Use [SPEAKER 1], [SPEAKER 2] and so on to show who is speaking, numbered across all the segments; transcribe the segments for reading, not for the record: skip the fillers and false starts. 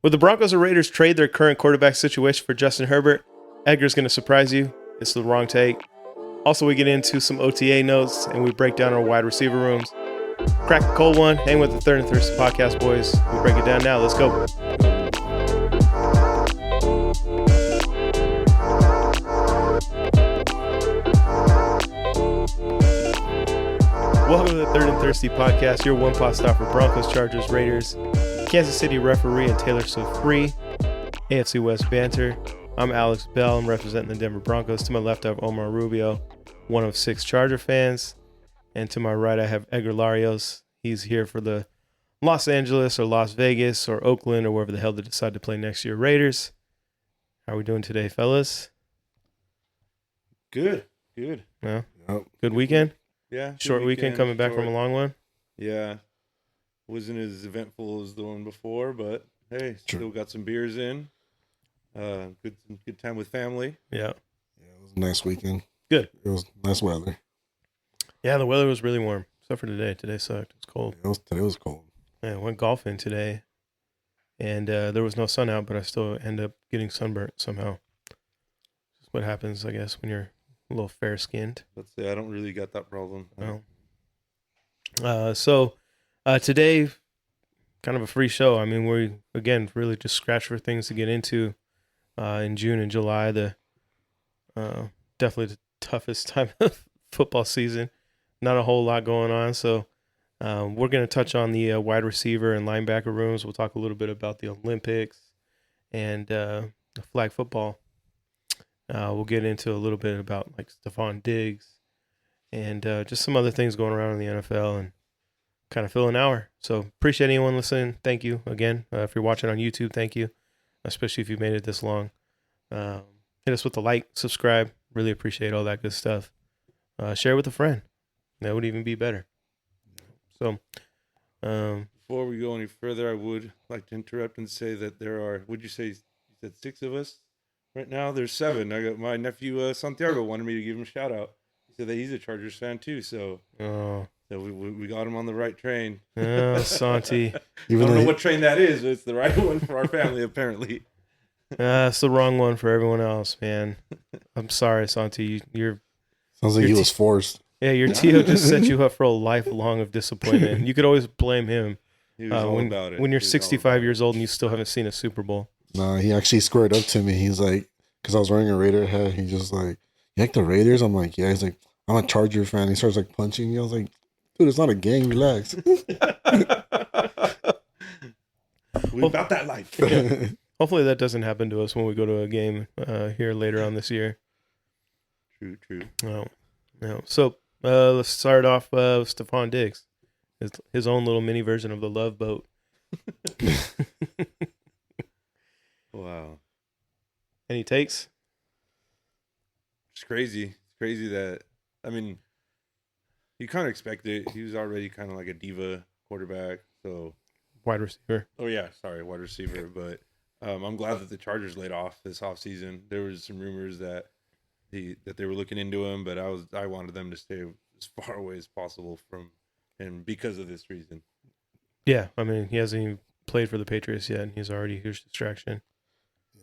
[SPEAKER 1] Would the Broncos or Raiders trade their current quarterback situation for Justin Herbert? Edgar's going to surprise you. It's the wrong take. Also, we get into some OTA notes and we break down our wide receiver rooms. Crack a cold one. Hang with the Third and Thirsty podcast, boys. We break it down now. Let's go. Welcome to the Third and Thirsty podcast, your one-pot stop for Broncos, Chargers, Raiders, Kansas City referee, and Taylor Swift free AFC West banter. I'm Alex Bell. I'm representing the Denver Broncos. To my left, I have Omar Rubio, one of 6 Charger fans. And to my right, I have Edgar Larios. He's here for the Los Angeles or Las Vegas or Oakland or wherever the hell they decide to play next year Raiders. How are we doing today, fellas?
[SPEAKER 2] Good.
[SPEAKER 1] Yeah. Good weekend?
[SPEAKER 2] Yeah.
[SPEAKER 1] Short weekend coming back from a long one?
[SPEAKER 2] Yeah. Wasn't as eventful as the one before, but hey, still got some beers in. Good time with family.
[SPEAKER 1] Yeah.
[SPEAKER 3] Yeah, it was a nice weekend.
[SPEAKER 1] Good.
[SPEAKER 3] It was nice weather.
[SPEAKER 1] Yeah, the weather was really warm, except for today. Today sucked. It was cold.
[SPEAKER 3] Today was cold.
[SPEAKER 1] Yeah, I went golfing today, and there was no sun out, but I still end up getting sunburnt somehow. That's what happens, I guess, when you're a little fair-skinned.
[SPEAKER 2] Let's say I don't really got that problem.
[SPEAKER 1] No. So today, kind of a free show. I mean, we, again, really just scratch for things to get into in June and July. Definitely the toughest time of football season. Not a whole lot going on. So we're going to touch on the wide receiver and linebacker rooms. We'll talk a little bit about the Olympics and the flag football. We'll get into a little bit about like Stephon Diggs and just some other things going around in the NFL and kind of fill an hour. So appreciate anyone listening. Thank you again. If you're watching on YouTube, thank you, especially if you've made it this long. Hit us with a like, subscribe. Really appreciate all that good stuff. Share with a friend. That would even be better. So
[SPEAKER 2] Before we go any further, I would like to interrupt and say that there are, would you say, you said 6 of us? Right now, there's 7. I got my nephew Santiago wanted me to give him a shout out. He said that he's a Chargers fan too, so we got him on the right train.
[SPEAKER 1] Oh, Santi.
[SPEAKER 2] I don't know what train that is, but it's the right one for our family apparently.
[SPEAKER 1] It's the wrong one for everyone else, man. I'm sorry, Santi.
[SPEAKER 3] Sounds like he was forced.
[SPEAKER 1] Yeah, your Tio just set you up for a lifelong of disappointment. You could always blame him.
[SPEAKER 2] He was all about it.
[SPEAKER 1] When you're 65 years old and you still haven't seen a Super Bowl.
[SPEAKER 3] Nah, he actually squared up to me. He's like, because I was wearing a Raider hat. He just like, you like the Raiders? I'm like, yeah. He's like, I'm a Charger fan. He starts like punching me. I was like, dude, it's not a gang. Relax.
[SPEAKER 2] We about that life.
[SPEAKER 1] Hopefully that doesn't happen to us when we go to a game here later on this year.
[SPEAKER 2] True.
[SPEAKER 1] No. So let's start off with Stephon Diggs, his own little mini version of the Love Boat.
[SPEAKER 2] Wow.
[SPEAKER 1] Any takes?
[SPEAKER 2] It's crazy. It's crazy that, I mean, you kind of expect it. He was already kind of like a diva quarterback. So
[SPEAKER 1] Wide receiver.
[SPEAKER 2] Oh, yeah. Sorry, wide receiver. But I'm glad that the Chargers laid off this offseason. There was some rumors that they were looking into him, but I wanted them to stay as far away as possible from him because of this reason.
[SPEAKER 1] Yeah, I mean, he hasn't even played for the Patriots yet, and he's already a huge distraction.
[SPEAKER 3] Yeah.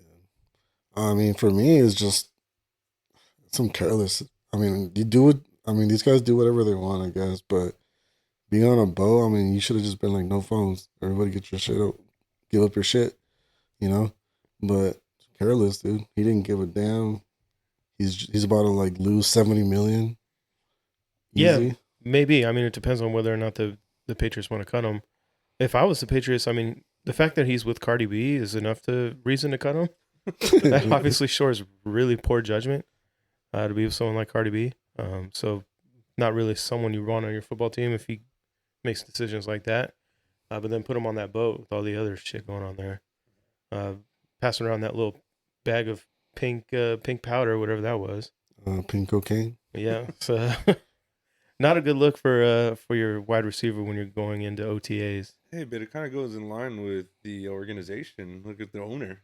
[SPEAKER 3] I mean, for me, it's just some careless. I mean, you do it. I mean, these guys do whatever they want, I guess, but being on a boat, I mean, you should have just been like, no phones. Everybody get your shit up. Give up your shit, you know? But careless, dude. He didn't give a damn. He's about to like lose $70 million. Easy.
[SPEAKER 1] Yeah, maybe. I mean, it depends on whether or not the Patriots want to cut him. If I was the Patriots, I mean, the fact that he's with Cardi B is enough reason to cut him. That obviously shows really poor judgment to be with someone like Cardi B. So not really someone you want on your football team if he makes decisions like that. But then put him on that boat with all the other shit going on there. Passing around that little bag of pink powder, whatever that was.
[SPEAKER 3] Pink cocaine.
[SPEAKER 1] Yeah. So not a good look for your wide receiver when you're going into OTAs.
[SPEAKER 2] Hey, but it kind of goes in line with the organization. Look at the owner,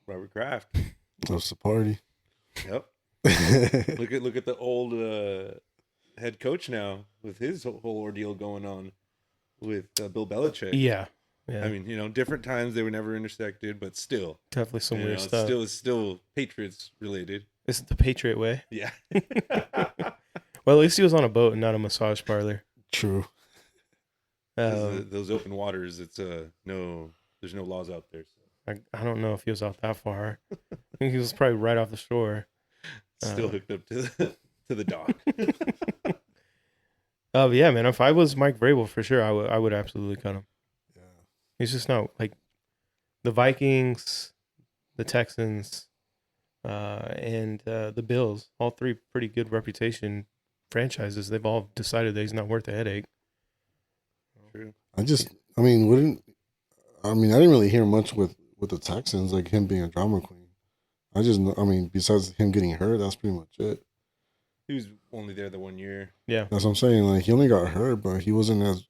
[SPEAKER 2] Robert Kraft.
[SPEAKER 3] Loves the party.
[SPEAKER 2] Yep. look at the old head coach now with his whole ordeal going on with Bill Belichick.
[SPEAKER 1] Yeah. Yeah,
[SPEAKER 2] I mean, different times they were never intersected, but still,
[SPEAKER 1] definitely some weird
[SPEAKER 2] it's
[SPEAKER 1] stuff.
[SPEAKER 2] still Patriots related.
[SPEAKER 1] This is the Patriot way.
[SPEAKER 2] Yeah.
[SPEAKER 1] Well, at least he was on a boat and not a massage parlor.
[SPEAKER 3] True.
[SPEAKER 2] Those open waters, it's no, there's no laws out there. So.
[SPEAKER 1] I don't know if he was out that far. I think he was probably right off the shore.
[SPEAKER 2] Still hooked up to the dock.
[SPEAKER 1] But yeah, man. If I was Mike Vrabel, for sure, I would absolutely cut him.
[SPEAKER 3] Yeah.
[SPEAKER 1] He's just not like the Vikings, the Texans, and the Bills. All three pretty good reputation franchises. They've all decided that he's not worth the headache.
[SPEAKER 2] True.
[SPEAKER 3] I didn't really hear much with the Texans, like him being a drama queen. Besides him getting hurt, that's pretty much it.
[SPEAKER 2] He was only there the 1 year.
[SPEAKER 1] Yeah,
[SPEAKER 3] That's what I'm saying. Like he only got hurt, but he wasn't as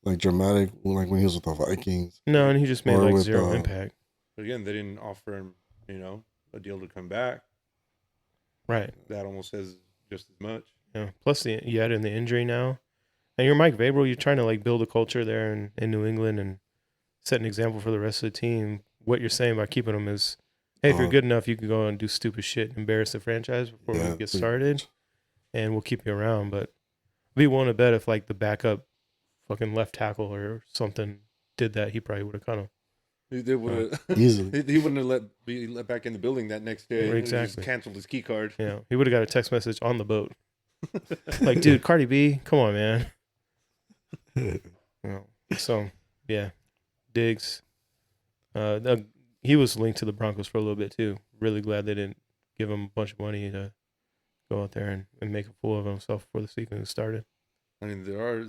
[SPEAKER 3] like dramatic like when he was with the Vikings.
[SPEAKER 1] no, and he just made
[SPEAKER 3] Or
[SPEAKER 1] like
[SPEAKER 3] with,
[SPEAKER 1] zero impact.
[SPEAKER 2] But again, they didn't offer him, a deal to come back.
[SPEAKER 1] Right.
[SPEAKER 2] That almost says just as much.
[SPEAKER 1] Yeah. Plus, you add in the injury now, and you're Mike Vrabel. You're trying to like build a culture there in New England and set an example for the rest of the team. What you're saying by keeping him is, hey, if you're good enough, you can go and do stupid shit, and embarrass the franchise before we get started, and we'll keep you around. But I'd be willing to bet if like the backup fucking left tackle or something did that, he probably would have cut him.
[SPEAKER 2] They would have
[SPEAKER 3] easily.
[SPEAKER 2] He wouldn't have be let back in the building that next day.
[SPEAKER 1] Exactly.
[SPEAKER 2] He just canceled his key card.
[SPEAKER 1] Yeah, he would have got a text message on the boat, like, dude, Cardi B, come on, man. So yeah, Diggs. He was linked to the Broncos for a little bit too. Really glad they didn't give him a bunch of money to go out there and make a fool of himself before the season started.
[SPEAKER 2] I mean, there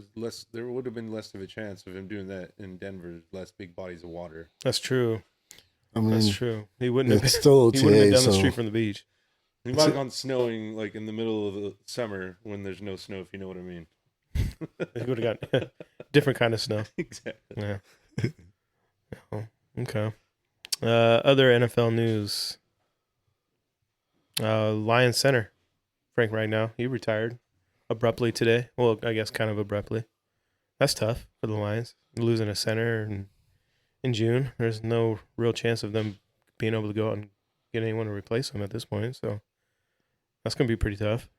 [SPEAKER 2] would have been less of a chance of him doing that in Denver, less big bodies of water.
[SPEAKER 1] That's true.
[SPEAKER 3] I mean,
[SPEAKER 1] That's true. He wouldn't have
[SPEAKER 3] it's
[SPEAKER 1] been,
[SPEAKER 3] still
[SPEAKER 1] he wouldn't have
[SPEAKER 3] OTA,
[SPEAKER 1] been down the
[SPEAKER 3] so
[SPEAKER 1] street from the beach.
[SPEAKER 2] He might have gone snowing like in the middle of the summer when there's no snow, if you know what I mean.
[SPEAKER 1] He would have got different kind of snow.
[SPEAKER 2] Exactly.
[SPEAKER 1] Yeah. Oh, okay. Other NFL news. Lions center Frank Ragnow, he retired abruptly today. Well, I guess kind of abruptly. That's tough for the Lions, losing a center in June. There's no real chance of them being able to go out and get anyone to replace him at this point. So that's going to be pretty tough.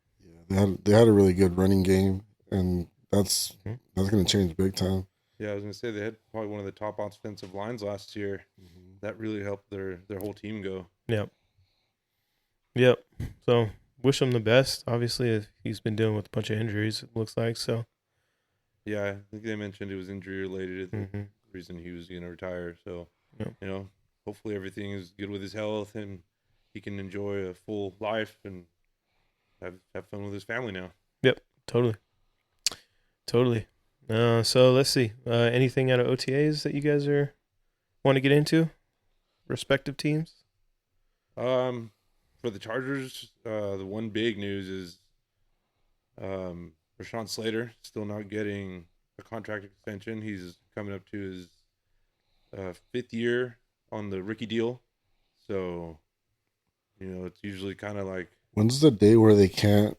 [SPEAKER 3] yeah, they had a really good running game, and that's going to change big time.
[SPEAKER 2] Yeah, I was gonna say they had probably one of the top offensive lines last year. That really helped their whole team go.
[SPEAKER 1] Yep. So wish him the best. Obviously, he's been dealing with a bunch of injuries, it looks like. So
[SPEAKER 2] Yeah, I think they mentioned it was injury related. The reason he was gonna retire. So hopefully everything is good with his health and he can enjoy a full life and have fun with his family now.
[SPEAKER 1] Yep. Totally. So let's see. Anything out of OTAs that you guys want to get into? Respective teams?
[SPEAKER 2] For the Chargers, the one big news is Rashawn Slater still not getting a contract extension. He's coming up to his 5th year on the rookie deal. So, it's usually kind of like...
[SPEAKER 3] When's the day where they can't,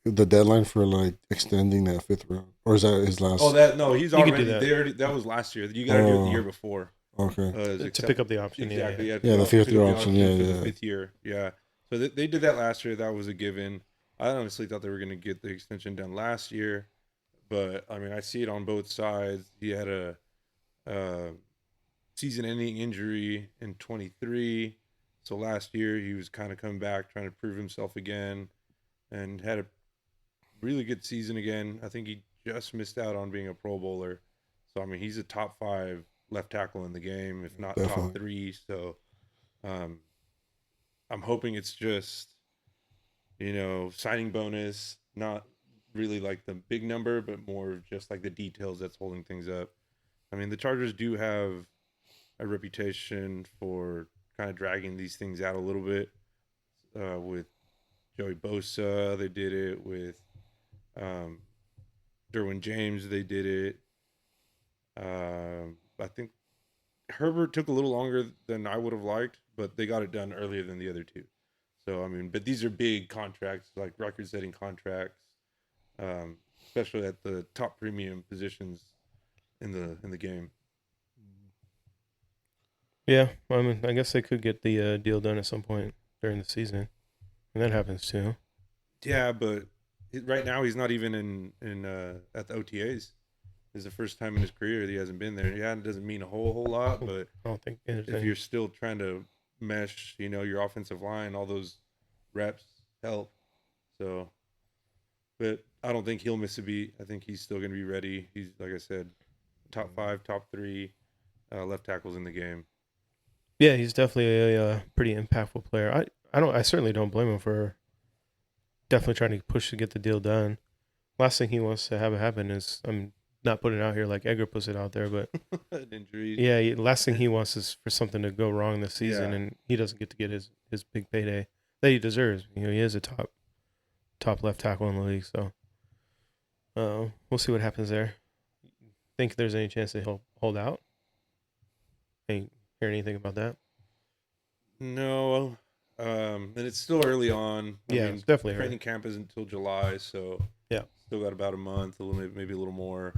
[SPEAKER 3] the deadline for like extending that 5th round? Or is that his last?
[SPEAKER 2] Oh, he's
[SPEAKER 1] You could
[SPEAKER 2] already
[SPEAKER 1] do that.
[SPEAKER 2] there. That was last year. You got to do it the year before.
[SPEAKER 3] Okay.
[SPEAKER 1] To pick up the option.
[SPEAKER 2] Exactly.
[SPEAKER 1] Yeah.
[SPEAKER 3] Yeah, the 5th year option. Yeah,
[SPEAKER 2] for
[SPEAKER 3] yeah.
[SPEAKER 2] the 5th year. Yeah. So they did that last year. That was a given. I honestly thought they were going to get the extension done last year, but I mean, I see it on both sides. He had a season-ending injury in 23, so last year he was kind of coming back, trying to prove himself again, and had a really good season again. I think he just missed out on being a Pro Bowler. So I mean, he's a top 5 left tackle in the game, if not
[SPEAKER 3] Definitely.
[SPEAKER 2] top 3. So I'm hoping it's just, signing bonus, not really like the big number, but more just like the details that's holding things up. I mean, the Chargers do have a reputation for kind of dragging these things out a little bit. With Joey Bosa, they did it. With Derwin James, they did it. I think Herbert took a little longer than I would have liked, but they got it done earlier than the other two. So, I mean, but these are big contracts, like record-setting contracts, especially at the top premium positions in the game.
[SPEAKER 1] Yeah, I mean, I guess they could get the deal done at some point during the season, and that happens too.
[SPEAKER 2] Yeah, but right now he's not even in at the OTAs. It's the first time in his career that he hasn't been there. Yeah, it doesn't mean a whole lot, but
[SPEAKER 1] I don't think
[SPEAKER 2] if you're still trying to mesh, your offensive line, all those reps help. So, but I don't think he'll miss a beat. I think he's still going to be ready. He's, like I said, top 5, top 3 left tackles in the game.
[SPEAKER 1] Yeah, he's definitely a pretty impactful player. I certainly don't blame him for definitely trying to push to get the deal done. Last thing he wants to have happen is, I'm not putting it out here like Edgar puts it out there, but
[SPEAKER 2] injuries.
[SPEAKER 1] Yeah, last thing he wants is for something to go wrong this season,
[SPEAKER 2] Yeah.
[SPEAKER 1] and he doesn't get to get his big payday that he deserves. He is a top left tackle in the league, so we'll see what happens there. Think there's any chance that he'll hold out? Ain't hear anything about that?
[SPEAKER 2] No, and it's still early on.
[SPEAKER 1] It's definitely
[SPEAKER 2] training camp isn't until July, so
[SPEAKER 1] yeah,
[SPEAKER 2] still got about a month, maybe a little more.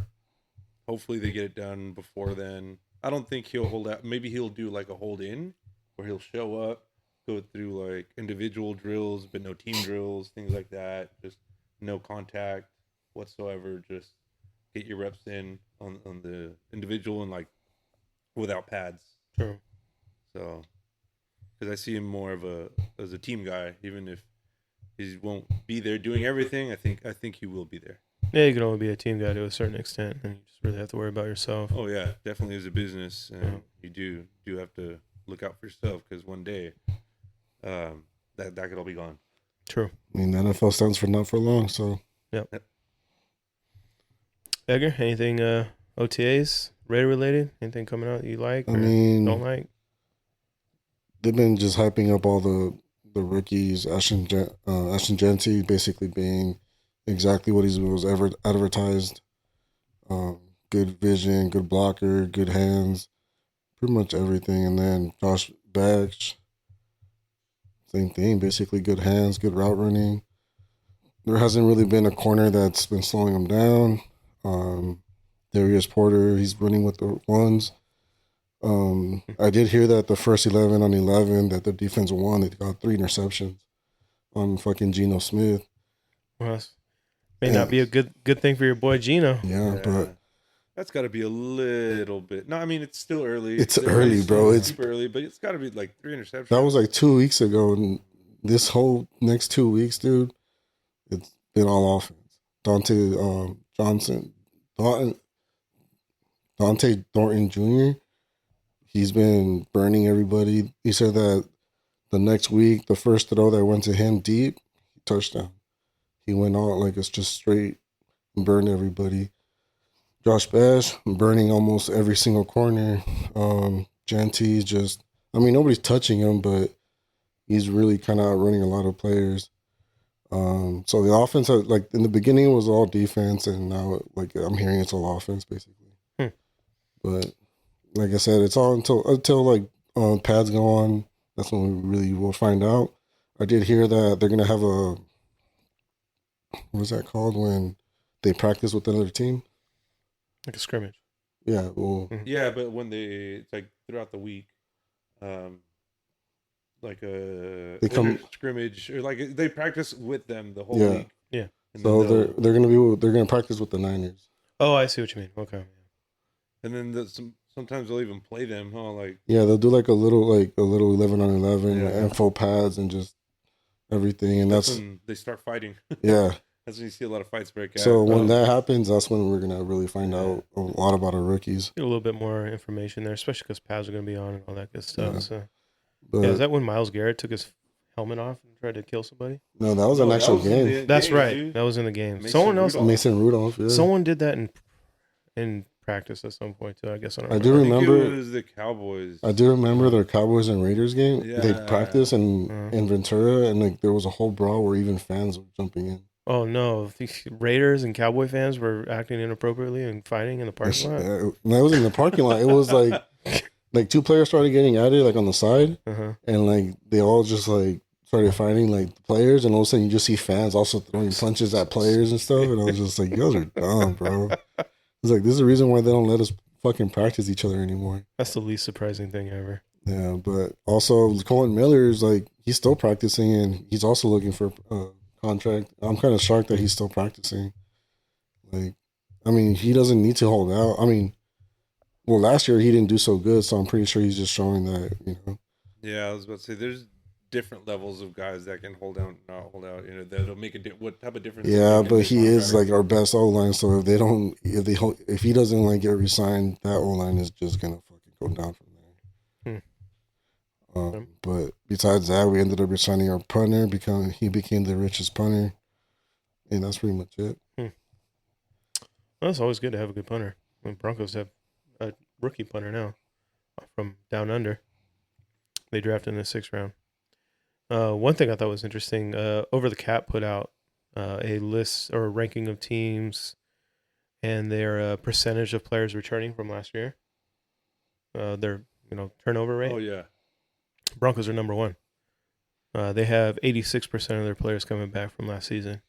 [SPEAKER 2] Hopefully they get it done before then. I don't think he'll hold out. Maybe he'll do like a hold in, where he'll show up, go through like individual drills, but no team drills, things like that. Just no contact whatsoever. Just get your reps in on the individual and like without pads.
[SPEAKER 1] True.
[SPEAKER 2] So, because I see him more of as a team guy, even if he won't be there doing everything. I think he will be there.
[SPEAKER 1] Yeah, you can only be a team guy to a certain extent, and you just really have to worry about yourself.
[SPEAKER 2] Oh yeah, definitely as a business, and you do have to look out for yourself, because one day, that could all be gone.
[SPEAKER 1] True.
[SPEAKER 3] I mean, the NFL stands for not for long, so.
[SPEAKER 1] Yep. Edgar, anything OTAs, Raider related? Anything coming out that you like?
[SPEAKER 3] I mean,
[SPEAKER 1] don't like?
[SPEAKER 3] They've been just hyping up all the rookies. Ashton Genty basically being exactly what he was ever advertised. Good vision, good blocker, good hands, pretty much everything. And then Josh Batch, same thing, basically good hands, good route running. There hasn't really been a corner that's been slowing him down. Darius Porter, he's running with the ones. I did hear that the first 11 on 11 that the defense won, they got 3 interceptions on fucking Geno Smith.
[SPEAKER 1] Well, may not be a good thing for your boy Geno.
[SPEAKER 3] Yeah, but
[SPEAKER 2] that's got to be a little bit. No, I mean it's still early.
[SPEAKER 3] It's early, bro. It's
[SPEAKER 2] super early, but it's got to be like 3 interceptions.
[SPEAKER 3] That was like 2 weeks ago, and this whole next 2 weeks, dude, it's been all offense. Dante Thornton Jr., he's been burning everybody. He said that the next week, the first throw that went to him deep, touchdown. He went out like it's just straight and burned everybody. Josh Bash burning almost every single corner. Genty just, I mean, nobody's touching him, but he's really kind of outrunning a lot of players. So the offense, like in the beginning, it was all defense, and now like I'm hearing it's all offense basically. But like I said, it's all until like pads go on. That's when we really will find out. I did hear that they're gonna have a, what is that called when they practice with another team?
[SPEAKER 1] Like a scrimmage.
[SPEAKER 3] Yeah, well.
[SPEAKER 2] Yeah, but when it's like throughout the week, like they come scrimmage, or like they practice with them the whole week.
[SPEAKER 1] Yeah.
[SPEAKER 3] So they're gonna practice with the Niners.
[SPEAKER 1] Oh, I see what you mean. Okay.
[SPEAKER 2] And then sometimes they'll even play them, huh? Like
[SPEAKER 3] they'll do like a little 11 on 11 and full pads and just everything, and that's
[SPEAKER 2] when they start fighting.
[SPEAKER 3] Yeah.
[SPEAKER 2] That's when you see a lot of fights break out.
[SPEAKER 3] So when that happens, that's when we're gonna really find out a lot about our rookies.
[SPEAKER 1] Get a little bit more information there, especially because pads are gonna be on and all that good stuff.
[SPEAKER 3] Yeah.
[SPEAKER 1] So,
[SPEAKER 3] but,
[SPEAKER 1] is that when Myles Garrett took his helmet off and tried to kill somebody?
[SPEAKER 3] No, that was an actual game.
[SPEAKER 1] That's right.
[SPEAKER 2] Dude.
[SPEAKER 1] That was in the game.
[SPEAKER 3] Mason Rudolph. Yeah.
[SPEAKER 1] Someone did that in practice at some point too. I guess
[SPEAKER 3] I do remember.
[SPEAKER 2] It was the Cowboys.
[SPEAKER 3] I do remember the Cowboys and Raiders game.
[SPEAKER 2] Yeah.
[SPEAKER 3] They practiced in Ventura, and like there was a whole brawl where even fans were jumping in.
[SPEAKER 1] Oh no! The Raiders and Cowboy fans were acting inappropriately and fighting in the parking lot.
[SPEAKER 3] It was in the parking lot. It was like 2 players started getting at it like on the side, and like they all just like started fighting like the players, and all of a sudden you just see fans also throwing punches at players and stuff, and I was just like, you guys are dumb, bro. It's like, this is the reason why they don't let us fucking practice each other anymore.
[SPEAKER 1] That's the least surprising thing ever.
[SPEAKER 3] Yeah, but also Colin Miller is like he's still practicing and he's also looking for a contract. I'm kind of shocked that he's still practicing. Like, I mean, he doesn't need to hold out. I mean, well, last year he didn't do so good, so I'm pretty sure he's just showing that
[SPEAKER 2] Yeah, I was about to say there's different levels of guys that can hold out, not hold out. You know, that'll make what type of difference it'll
[SPEAKER 3] Yeah,
[SPEAKER 2] make in
[SPEAKER 3] but
[SPEAKER 2] their
[SPEAKER 3] he is
[SPEAKER 2] contract.
[SPEAKER 3] like our best O line. So if they don't, if he doesn't like get resigned, that O line is just gonna fucking go down from
[SPEAKER 1] Hmm.
[SPEAKER 3] there. But besides that, we ended up resigning our punter. He became the richest punter, and that's pretty much it.
[SPEAKER 1] Well, it's always good to have a good punter. I mean, Broncos have a rookie punter now from down under. They drafted in the 6th round. One thing I thought was interesting, Over the Cap put out a list or a ranking of teams and their percentage of players returning from last year. Their turnover rate.
[SPEAKER 2] Oh yeah,
[SPEAKER 1] Broncos are number 1. They have 86% of their players coming back from last season.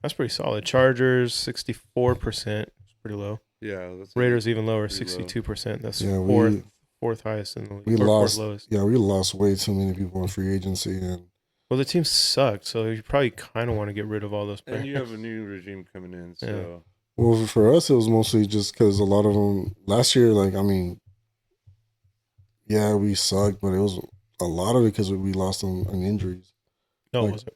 [SPEAKER 1] That's pretty solid. Chargers 64%. It's pretty low.
[SPEAKER 2] yeah. That's
[SPEAKER 1] Raiders even lower,
[SPEAKER 2] pretty low.
[SPEAKER 1] 62%. That's
[SPEAKER 3] Yeah,
[SPEAKER 1] fourth highest in the league.
[SPEAKER 3] we
[SPEAKER 1] Or fourth
[SPEAKER 3] lost.
[SPEAKER 1] lowest.
[SPEAKER 3] Yeah, we lost way too many people in free agency, and
[SPEAKER 1] Well, the team sucked, so you probably kind of want to get rid of all those players.
[SPEAKER 2] And you have a new regime coming in, so
[SPEAKER 3] well, for us it was mostly just because a lot of them last year. Like, I mean, yeah, we sucked, but it was a lot of it because we lost on injuries.
[SPEAKER 1] No,
[SPEAKER 3] Like,
[SPEAKER 1] it wasn't.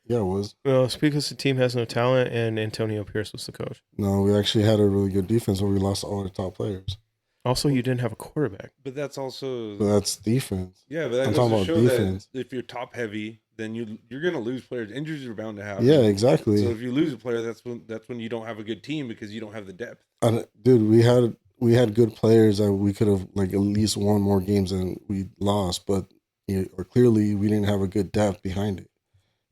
[SPEAKER 3] Yeah, it was.
[SPEAKER 1] Well, it's because the team has no talent, and Antonio Pierce was the coach.
[SPEAKER 3] No, we actually had a really good defense, but we lost all the top players.
[SPEAKER 1] Also, you didn't have a quarterback.
[SPEAKER 2] but that's also
[SPEAKER 3] But that's defense.
[SPEAKER 2] yeah. But that
[SPEAKER 3] I'm
[SPEAKER 2] goes
[SPEAKER 3] talking
[SPEAKER 2] to
[SPEAKER 3] about
[SPEAKER 2] show
[SPEAKER 3] defense.
[SPEAKER 2] that if you're top heavy, then you're gonna lose players. Injuries are bound to happen.
[SPEAKER 3] Yeah, exactly.
[SPEAKER 2] So if you lose a player, that's when you don't have a good team because you don't have the depth.
[SPEAKER 3] Dude, we had good players that we could have like at least won more games than we lost, but or clearly we didn't have a good depth behind it.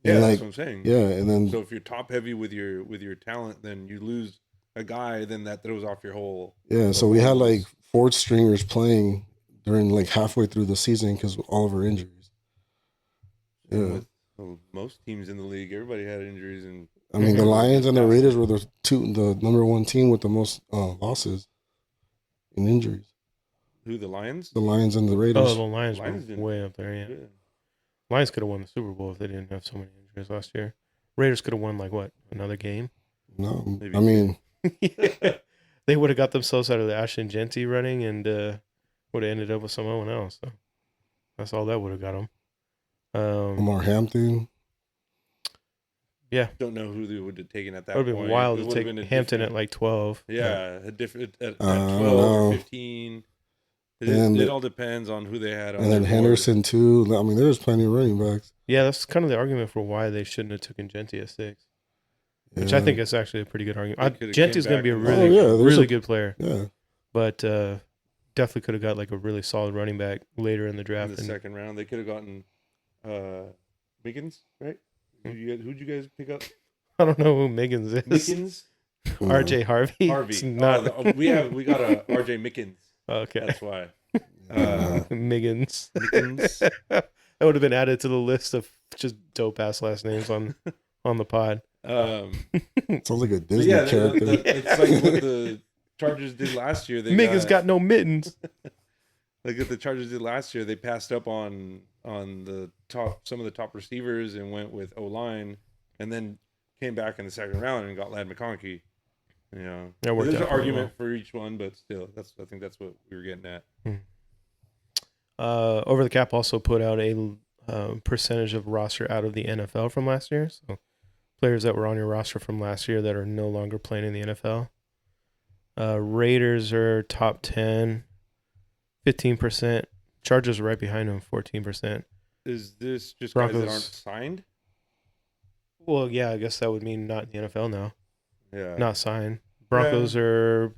[SPEAKER 2] Yeah,
[SPEAKER 3] And
[SPEAKER 2] that's
[SPEAKER 3] like,
[SPEAKER 2] what I'm saying.
[SPEAKER 3] yeah, and then
[SPEAKER 2] So if you're top heavy with your talent, then you lose a guy, then that throws off your whole.
[SPEAKER 3] yeah, so we had like 4 stringers playing during like halfway through the season because of all of our injuries. Yeah,
[SPEAKER 2] With most teams in the league, everybody had injuries, and
[SPEAKER 3] I mean the Lions and the Raiders were the number 1 team with the most losses and injuries.
[SPEAKER 2] Who, the Lions?
[SPEAKER 3] The Lions and the Raiders.
[SPEAKER 1] Oh, the Lions
[SPEAKER 2] Lions
[SPEAKER 1] were
[SPEAKER 2] didn't-
[SPEAKER 1] way up there, yeah. Lions could have won the Super Bowl if they didn't have so many injuries last year. Raiders could have won, like, what, another game?
[SPEAKER 3] No,
[SPEAKER 2] Maybe
[SPEAKER 3] I mean,
[SPEAKER 1] They would have got themselves out of the Ashton Genty running and would have ended up with someone else. So that's all that would have got them.
[SPEAKER 3] Lamar Hampton.
[SPEAKER 1] Yeah,
[SPEAKER 2] don't know who they would have taken at that
[SPEAKER 1] it would
[SPEAKER 2] point.
[SPEAKER 1] have been wild
[SPEAKER 2] It
[SPEAKER 1] to
[SPEAKER 2] would have
[SPEAKER 1] take
[SPEAKER 2] been a
[SPEAKER 1] Hampton
[SPEAKER 2] different-
[SPEAKER 1] at like 12.
[SPEAKER 2] Yeah, a different at
[SPEAKER 3] I don't
[SPEAKER 2] 12
[SPEAKER 3] know.
[SPEAKER 2] or 15.
[SPEAKER 3] And-
[SPEAKER 2] It all depends on who they had on
[SPEAKER 3] And then
[SPEAKER 2] their board.
[SPEAKER 3] Henderson too. I mean, there's plenty of running backs.
[SPEAKER 1] Yeah, that's kind of the argument for why they shouldn't have taken Genty at 6. Which I think is actually a pretty good argument.
[SPEAKER 2] They coulda
[SPEAKER 1] Genty's
[SPEAKER 2] came
[SPEAKER 1] going to be a
[SPEAKER 2] back
[SPEAKER 1] really,
[SPEAKER 2] and-
[SPEAKER 3] Oh, yeah, there's
[SPEAKER 1] really
[SPEAKER 3] a-
[SPEAKER 1] good player.
[SPEAKER 3] Yeah,
[SPEAKER 1] But definitely could have got like a really solid running back later in the
[SPEAKER 2] in
[SPEAKER 1] draft.
[SPEAKER 2] the
[SPEAKER 1] And
[SPEAKER 2] second round. They could have gotten Miggins, right? Who'd you guys pick up?
[SPEAKER 1] I don't know who Miggins is.
[SPEAKER 2] Mickens?
[SPEAKER 1] RJ Harvey.
[SPEAKER 2] Harvey.
[SPEAKER 1] It's not.
[SPEAKER 2] We got a RJ Mickens.
[SPEAKER 1] Okay.
[SPEAKER 2] That's why.
[SPEAKER 1] Miggins.
[SPEAKER 2] Mickens.
[SPEAKER 1] That would have been added to the list of just dope ass last names on the pod.
[SPEAKER 3] sounds like a
[SPEAKER 2] But
[SPEAKER 3] Disney
[SPEAKER 2] yeah,
[SPEAKER 3] character.
[SPEAKER 2] it's like what the Chargers did last year.
[SPEAKER 1] Miggins got no mittens.
[SPEAKER 2] Like what the Chargers did last year. They passed up on some of the top receivers and went with O-line, and then came back in the second round and got Ladd McConkey. You know,
[SPEAKER 1] That worked
[SPEAKER 2] there's
[SPEAKER 1] out
[SPEAKER 2] an
[SPEAKER 1] pretty
[SPEAKER 2] argument for each one, but still, I think that's what we were getting at.
[SPEAKER 1] Over the Cap also put out a percentage of roster out of the NFL from last year. So players that were on your roster from last year that are no longer playing in the NFL. Raiders are top 10, 15%. Chargers are right behind them, 14%.
[SPEAKER 2] Is this just guys that
[SPEAKER 1] Broncos.
[SPEAKER 2] aren't signed?
[SPEAKER 1] Well, yeah, I guess that would mean not in the NFL now.
[SPEAKER 2] Yeah,
[SPEAKER 1] Not signed. Broncos are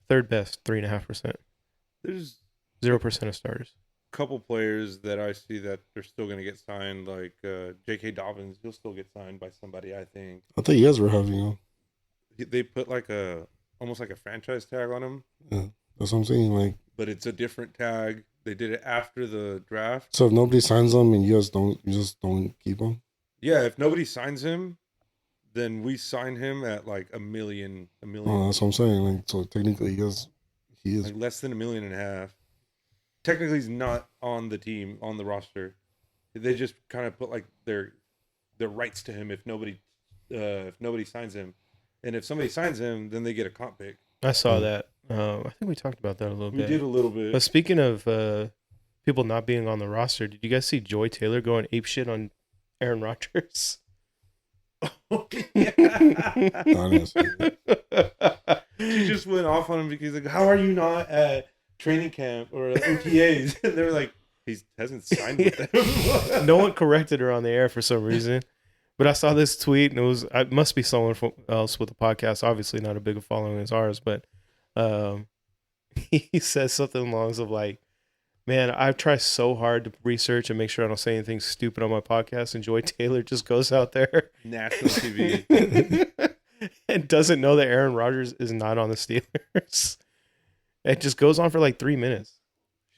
[SPEAKER 1] third best, 3.5%.
[SPEAKER 2] There's
[SPEAKER 1] 0% of starters.
[SPEAKER 2] a couple players that I see that they're still going to get signed, like J.K. Dobbins. He'll still get signed by somebody, I think.
[SPEAKER 3] I thought you guys were having him.
[SPEAKER 2] They put like almost like a franchise tag on him,
[SPEAKER 3] Yeah, that's what I'm saying. Like,
[SPEAKER 2] but it's a different tag. They did it after the draft.
[SPEAKER 3] so if nobody signs him and you just don't keep him.
[SPEAKER 2] Yeah, if nobody signs him, then we sign him at like a million,
[SPEAKER 3] Oh, that's what I'm saying. Like, so technically, he is.
[SPEAKER 2] like less than $1.5 million. technically he's not on the team on the roster. They just kind of put like their rights to him if nobody signs him, and if somebody signs him, then they get a comp pick.
[SPEAKER 1] I saw that. I think we talked about that a little
[SPEAKER 2] We
[SPEAKER 1] bit.
[SPEAKER 2] did a little bit.
[SPEAKER 1] But speaking of people not being on the roster, did you guys see Joy Taylor going ape shit on Aaron Rodgers?
[SPEAKER 3] Honestly.
[SPEAKER 2] She just went off on him because like, how are you not at training camp or OTAs? And they're like, he hasn't signed with them.
[SPEAKER 1] No one corrected her on the air for some reason. But I saw this tweet, and it must be someone else with the podcast. Obviously, not a big following as ours, but he says something along the lines of like, "Man, I've tried so hard to research and make sure I don't say anything stupid on my podcast." And Joy Taylor just goes out there,
[SPEAKER 2] national TV,
[SPEAKER 1] and doesn't know that Aaron Rodgers is not on the Steelers. It just goes on for like 3 minutes.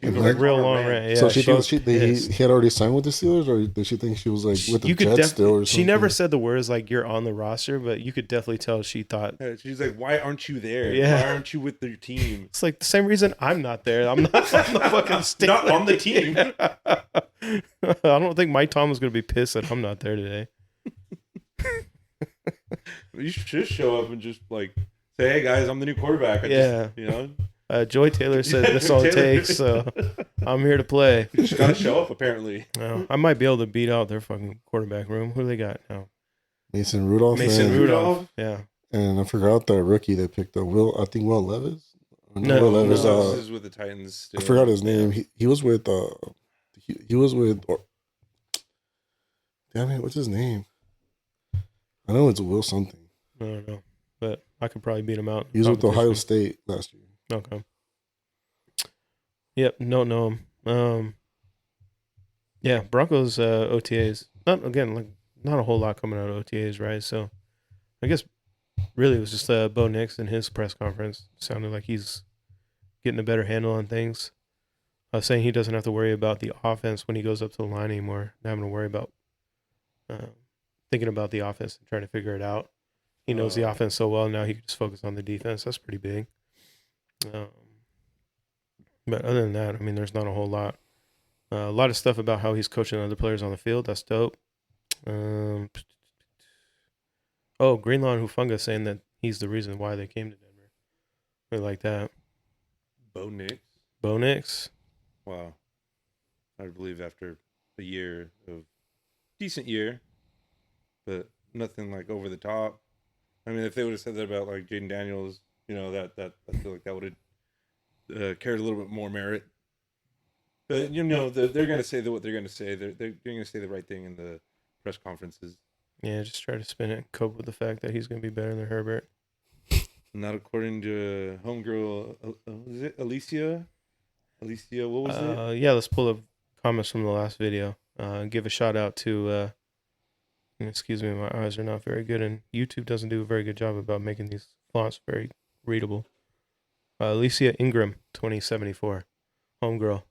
[SPEAKER 2] She
[SPEAKER 1] was a real long rant. Yeah,
[SPEAKER 3] So she thought
[SPEAKER 1] was
[SPEAKER 3] he
[SPEAKER 1] pissed.
[SPEAKER 3] had already signed with the Steelers, or did she think she was like with the
[SPEAKER 1] You could
[SPEAKER 3] Jets still or something?
[SPEAKER 1] She never said the words like "you're on the roster," but you could definitely tell she thought.
[SPEAKER 2] she's like, why aren't you there?
[SPEAKER 1] Yeah.
[SPEAKER 2] Why aren't you with your team?
[SPEAKER 1] It's like the same reason I'm not there. I'm not on the fucking Steelers.
[SPEAKER 2] Not on the team.
[SPEAKER 1] I don't think Mike Tom was going to be pissed that I'm not there today.
[SPEAKER 2] You should just show up and just like say, hey guys, I'm the new quarterback.
[SPEAKER 1] Joy Taylor said that's all it takes, so I'm here to play.
[SPEAKER 2] You just gotta show up apparently.
[SPEAKER 1] I might be able to beat out their fucking quarterback room. Who do they got now?
[SPEAKER 3] Mason Rudolph.
[SPEAKER 1] Mason
[SPEAKER 3] and,
[SPEAKER 1] Rudolph. Yeah.
[SPEAKER 3] And I forgot that rookie they picked up. Will Levis?
[SPEAKER 1] No,
[SPEAKER 3] Will Levis.
[SPEAKER 2] This is with the Titans. Still.
[SPEAKER 3] I forgot his name. He was with damn it, what's his name? I know it's Will something.
[SPEAKER 1] I don't know, but I could probably beat him out.
[SPEAKER 3] He was with Ohio State last year.
[SPEAKER 1] Okay. Yep, don't know him. Yeah, Broncos OTAs. Not a whole lot coming out of OTAs, right? So, I guess really it was just Bo Nix in his press conference. Sounded like he's getting a better handle on things. Saying he doesn't have to worry about the offense when he goes up to the line anymore. Not having to worry about thinking about the offense and trying to figure it out. He knows the offense so well now he can just focus on the defense. That's pretty big. But other than that, I mean, there's not a whole lot. A lot of stuff about how he's coaching other players on the field. That's dope. Greenlaw and Hufunga saying that he's the reason why they came to Denver. Really like that.
[SPEAKER 2] Bo
[SPEAKER 1] Nix.
[SPEAKER 2] Wow. I believe after a year of decent year, but nothing like over the top. I mean, if they would have said that about like Jaden Daniels, that I feel like that would have carried a little bit more merit. But they're going to say what they're going to say. They're going to say the right thing in the press conferences.
[SPEAKER 1] Yeah, just try to spin it and cope with the fact that he's going to be better than Herbert.
[SPEAKER 2] Not according to homegirl. Is it Alicia? Alicia, what was it?
[SPEAKER 1] Yeah, let's pull up comments from the last video. Give a shout out to. Excuse me, my eyes are not very good, and YouTube doesn't do a very good job about making these fonts very readable. Alicia Ingram, 2074, homegirl.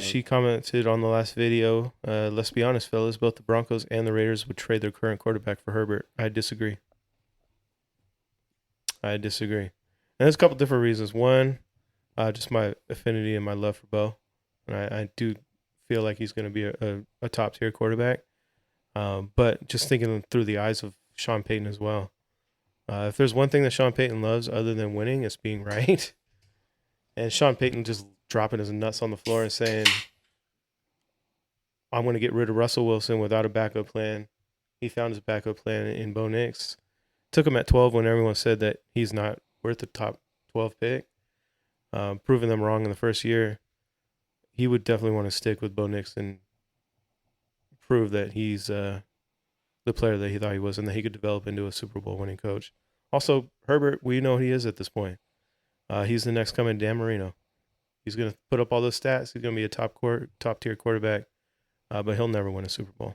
[SPEAKER 1] She commented on the last video, let's be honest, fellas, both the Broncos and the Raiders would trade their current quarterback for Herbert. I disagree. And there's a couple different reasons. One, just my affinity and my love for Bo. And I do feel like he's going to be a top-tier quarterback. But just thinking through the eyes of Sean Payton as well. If there's one thing that Sean Payton loves other than winning, it's being right. And Sean Payton just dropping his nuts on the floor and saying, I'm going to get rid of Russell Wilson without a backup plan. He found his backup plan in Bo Nix. Took him at 12 when everyone said that he's not worth the top 12 pick. Proving them wrong in the first year. He would definitely want to stick with Bo Nix and prove that he's the player that he thought he was and that he could develop into a Super Bowl winning coach. Also, Herbert, we know who he is at this point. He's the next coming Dan Marino. He's going to put up all those stats. He's going to be a top-tier quarterback, but he'll never win a Super Bowl.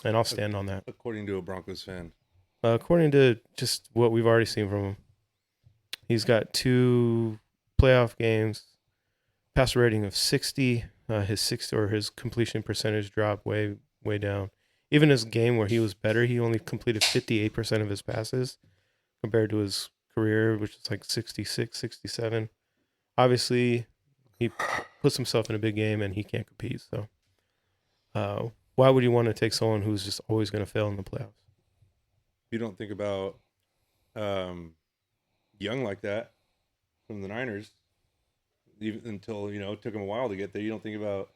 [SPEAKER 1] And I'll stand on that.
[SPEAKER 2] According to a Broncos fan.
[SPEAKER 1] According to just what we've already seen from him. He's got 2 playoff games, passer rating of 60. His completion percentage dropped way down. Even his game where he was better, he only completed 58% of his passes compared to his career, which is like 66, 67. Obviously, he puts himself in a big game and he can't compete. So, why would you want to take someone who's just always going to fail in the playoffs?
[SPEAKER 2] You don't think about Young like that from the Niners, even until it took him a while to get there. You don't think about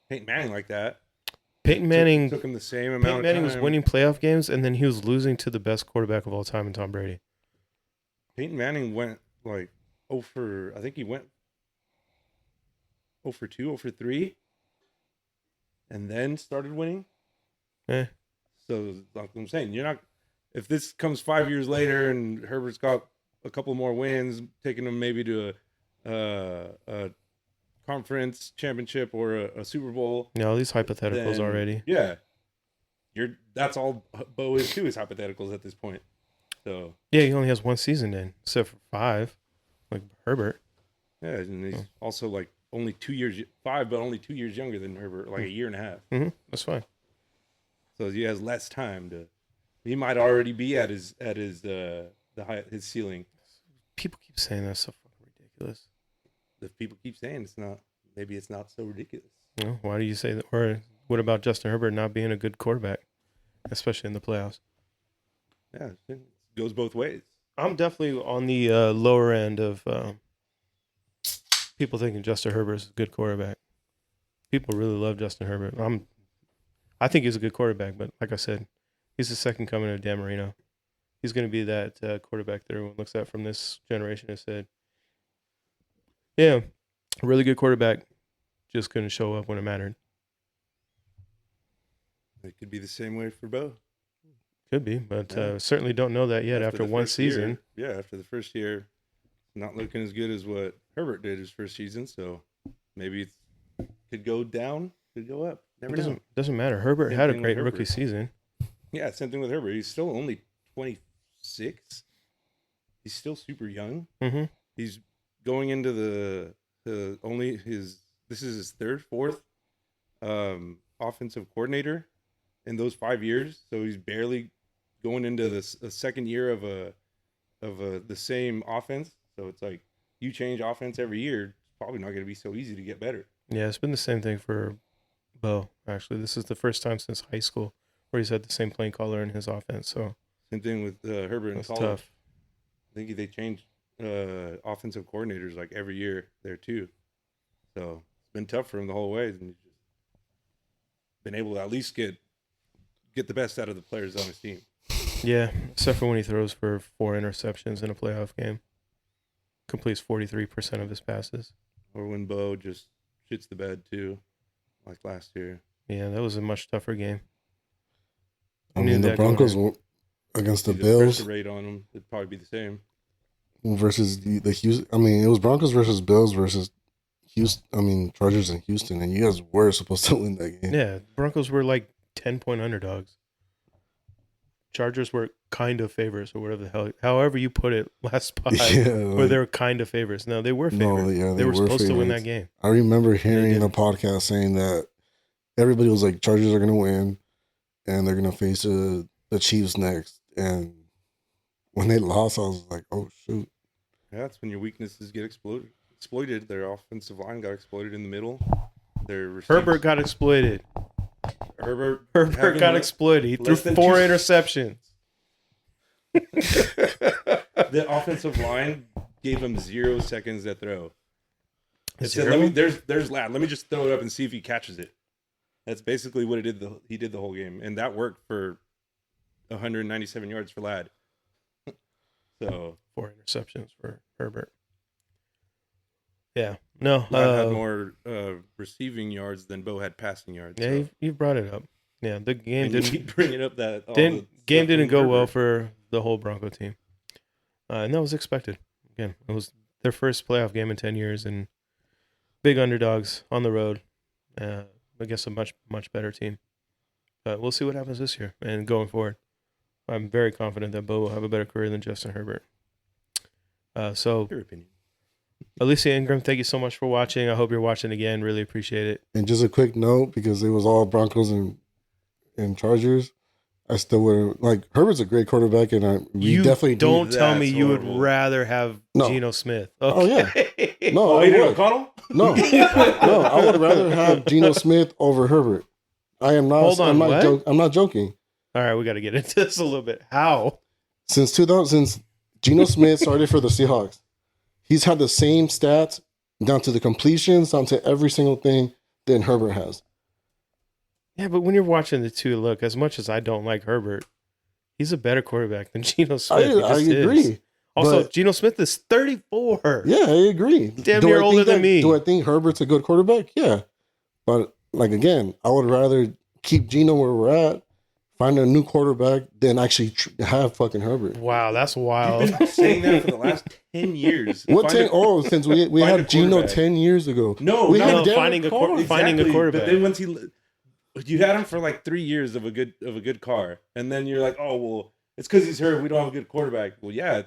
[SPEAKER 2] Peyton Manning like that.
[SPEAKER 1] Peyton Manning
[SPEAKER 2] took him the same amount
[SPEAKER 1] Peyton
[SPEAKER 2] of
[SPEAKER 1] Manning
[SPEAKER 2] time.
[SPEAKER 1] was winning playoff games, and then he was losing to the best quarterback of all time in Tom Brady.
[SPEAKER 2] Peyton Manning went like I think he went 0 for 2, 0 for 3, and then started winning. So like I'm saying, you're not. If this comes 5 years later and Herbert's got a couple more wins, taking him maybe to a conference championship or a Super Bowl.
[SPEAKER 1] All these hypotheticals
[SPEAKER 2] then,
[SPEAKER 1] already.
[SPEAKER 2] Yeah, that's all Bo is too, is hypotheticals at this point. So
[SPEAKER 1] yeah, he only has one season in, except for 5, like Herbert.
[SPEAKER 2] Yeah, and he's also like only 2 years, 5, but only 2 years younger than Herbert, like a year and a half.
[SPEAKER 1] Mm-hmm. That's fine.
[SPEAKER 2] So he has less time to. He might already be at his his ceiling.
[SPEAKER 1] People keep saying that's so fucking ridiculous.
[SPEAKER 2] If people keep saying maybe it's not so ridiculous.
[SPEAKER 1] Why do you say that? Or what about Justin Herbert not being a good quarterback, especially in the playoffs?
[SPEAKER 2] Yeah, it goes both ways.
[SPEAKER 1] I'm definitely on the lower end of people thinking Justin Herbert is a good quarterback. People really love Justin Herbert. I think he's a good quarterback, but like I said, he's the second coming of Dan Marino. He's going to be that quarterback that everyone looks at from this generation and said, yeah, a really good quarterback, just couldn't show up when it mattered.
[SPEAKER 2] It could be the same way for Bo.
[SPEAKER 1] Could be, but certainly don't know that yet after one season.
[SPEAKER 2] After the first year, not looking as good as what Herbert did his first season. So maybe it could go down, could go up. Never know.
[SPEAKER 1] Doesn't matter. Herbert had a great rookie season.
[SPEAKER 2] Yeah, same thing with Herbert. He's still only 26. He's still super young.
[SPEAKER 1] Mm-hmm.
[SPEAKER 2] He's going into this is his fourth offensive coordinator in those 5 years. So he's barely going into the second year of the same offense. So it's like you change offense every year. It's probably not going to be so easy to get better.
[SPEAKER 1] Yeah, it's been the same thing for Bo. Actually, this is the first time since high school where he's had the same playing caller in his offense. So
[SPEAKER 2] same thing with Herbert in college.
[SPEAKER 1] Tough.
[SPEAKER 2] I think they changed offensive coordinators like every year there too. So it's been tough for him the whole way, and he's just been able to at least get the best out of the players on his team.
[SPEAKER 1] Yeah, except for when he throws for 4 interceptions in a playoff game. Completes 43% of his passes.
[SPEAKER 2] Or when Bo just shits the bed too, like last year.
[SPEAKER 1] Yeah, that was a much tougher game.
[SPEAKER 3] I mean, the Broncos against the Bills.
[SPEAKER 2] The rate on them, it'd probably be the same.
[SPEAKER 3] Versus the Houston. I mean, it was Broncos versus Bills versus Houston. I mean, Chargers and Houston, and you guys were supposed to win that game.
[SPEAKER 1] Yeah, Broncos were like 10-point underdogs. Chargers were kind of favorites or whatever the hell. However you put it last spot, where they were kind of favorites. No, they were favorites.
[SPEAKER 3] No, yeah,
[SPEAKER 1] they were supposed
[SPEAKER 3] favorites.
[SPEAKER 1] to win that game.
[SPEAKER 3] I remember hearing in a podcast saying that everybody was like, Chargers are going to win, and they're going to face the Chiefs next. And when they lost, I was like, oh, shoot.
[SPEAKER 2] Yeah, that's when your weaknesses get exploited. Their offensive line got exploited in the middle.
[SPEAKER 1] Herbert got exploited.
[SPEAKER 2] Herbert
[SPEAKER 1] got exploited. He threw 4 interceptions.
[SPEAKER 2] The offensive line gave him 0 seconds to throw. It said, there's Ladd. Let me just throw it up and see if he catches it. That's basically what he did the whole game, and that worked for 197 yards for Ladd. So
[SPEAKER 1] 4 interceptions for Herbert. Yeah, no.
[SPEAKER 2] Ladd had more receiving yards than Bo had passing yards.
[SPEAKER 1] Yeah,
[SPEAKER 2] so.
[SPEAKER 1] you brought it up. Yeah, the game
[SPEAKER 2] and
[SPEAKER 1] didn't.
[SPEAKER 2] You keep bringing up that
[SPEAKER 1] game didn't go well for the whole Bronco team, and that was expected. Again, it was their first playoff game in 10 years, and big underdogs on the road. Against a much better team. But we'll see what happens this year and going forward. I'm very confident that Bo will have a better career than Justin Herbert. So,
[SPEAKER 2] your opinion.
[SPEAKER 3] Alicia
[SPEAKER 1] Ingram, thank you so much for watching. I hope you're watching again. Really appreciate it.
[SPEAKER 3] And just a quick note, because it was all Broncos and Chargers. I still would like Herbert's a great quarterback, and we
[SPEAKER 1] You
[SPEAKER 3] definitely
[SPEAKER 1] don't tell me
[SPEAKER 2] That's
[SPEAKER 1] you would
[SPEAKER 2] horrible.
[SPEAKER 1] rather have
[SPEAKER 3] No.
[SPEAKER 1] Geno Smith.
[SPEAKER 3] Oh, yeah.
[SPEAKER 1] Okay.
[SPEAKER 3] No,
[SPEAKER 2] Oh,
[SPEAKER 3] I
[SPEAKER 2] Aiden
[SPEAKER 3] would.
[SPEAKER 2] O'Connell?
[SPEAKER 3] No, no, I would rather have Geno Smith over Herbert. I am not.
[SPEAKER 1] Hold on, what?
[SPEAKER 3] I'm not joking.
[SPEAKER 1] All right, we got to get into this a little bit. How?
[SPEAKER 3] Since Geno Smith started for the Seahawks, he's had the same stats down to the completions, down to every single thing that Herbert has.
[SPEAKER 1] Yeah, but when you're watching the two, look, as much as I don't like Herbert, he's a better quarterback than Geno Smith. He
[SPEAKER 3] I
[SPEAKER 1] just
[SPEAKER 3] agree.
[SPEAKER 1] is. Also,
[SPEAKER 3] but-
[SPEAKER 1] Geno Smith is 34.
[SPEAKER 3] Yeah, I agree.
[SPEAKER 1] Damn
[SPEAKER 3] Do
[SPEAKER 1] near
[SPEAKER 3] I
[SPEAKER 1] older
[SPEAKER 3] think
[SPEAKER 1] than me.
[SPEAKER 3] Do I think Herbert's a good quarterback? Yeah. But, like, again, I would rather keep Geno where we're at, find a new quarterback, than actually have fucking Herbert.
[SPEAKER 1] Wow, that's
[SPEAKER 2] You've
[SPEAKER 1] wild.
[SPEAKER 2] been saying that for the last 10 years.
[SPEAKER 3] What
[SPEAKER 2] Find
[SPEAKER 3] 10?
[SPEAKER 2] a-
[SPEAKER 3] Oh, since we
[SPEAKER 2] find a
[SPEAKER 3] had Geno
[SPEAKER 2] quarterback.
[SPEAKER 3] 10 years ago.
[SPEAKER 2] No,
[SPEAKER 3] we
[SPEAKER 2] no,
[SPEAKER 3] had Derek
[SPEAKER 1] finding a
[SPEAKER 3] Carr.
[SPEAKER 1] quar- finding a quarterback.
[SPEAKER 2] But then once you had him for like 3 years of a good car, and then you're like, oh well, it's because he's hurt. We don't have a good quarterback. Well, yeah,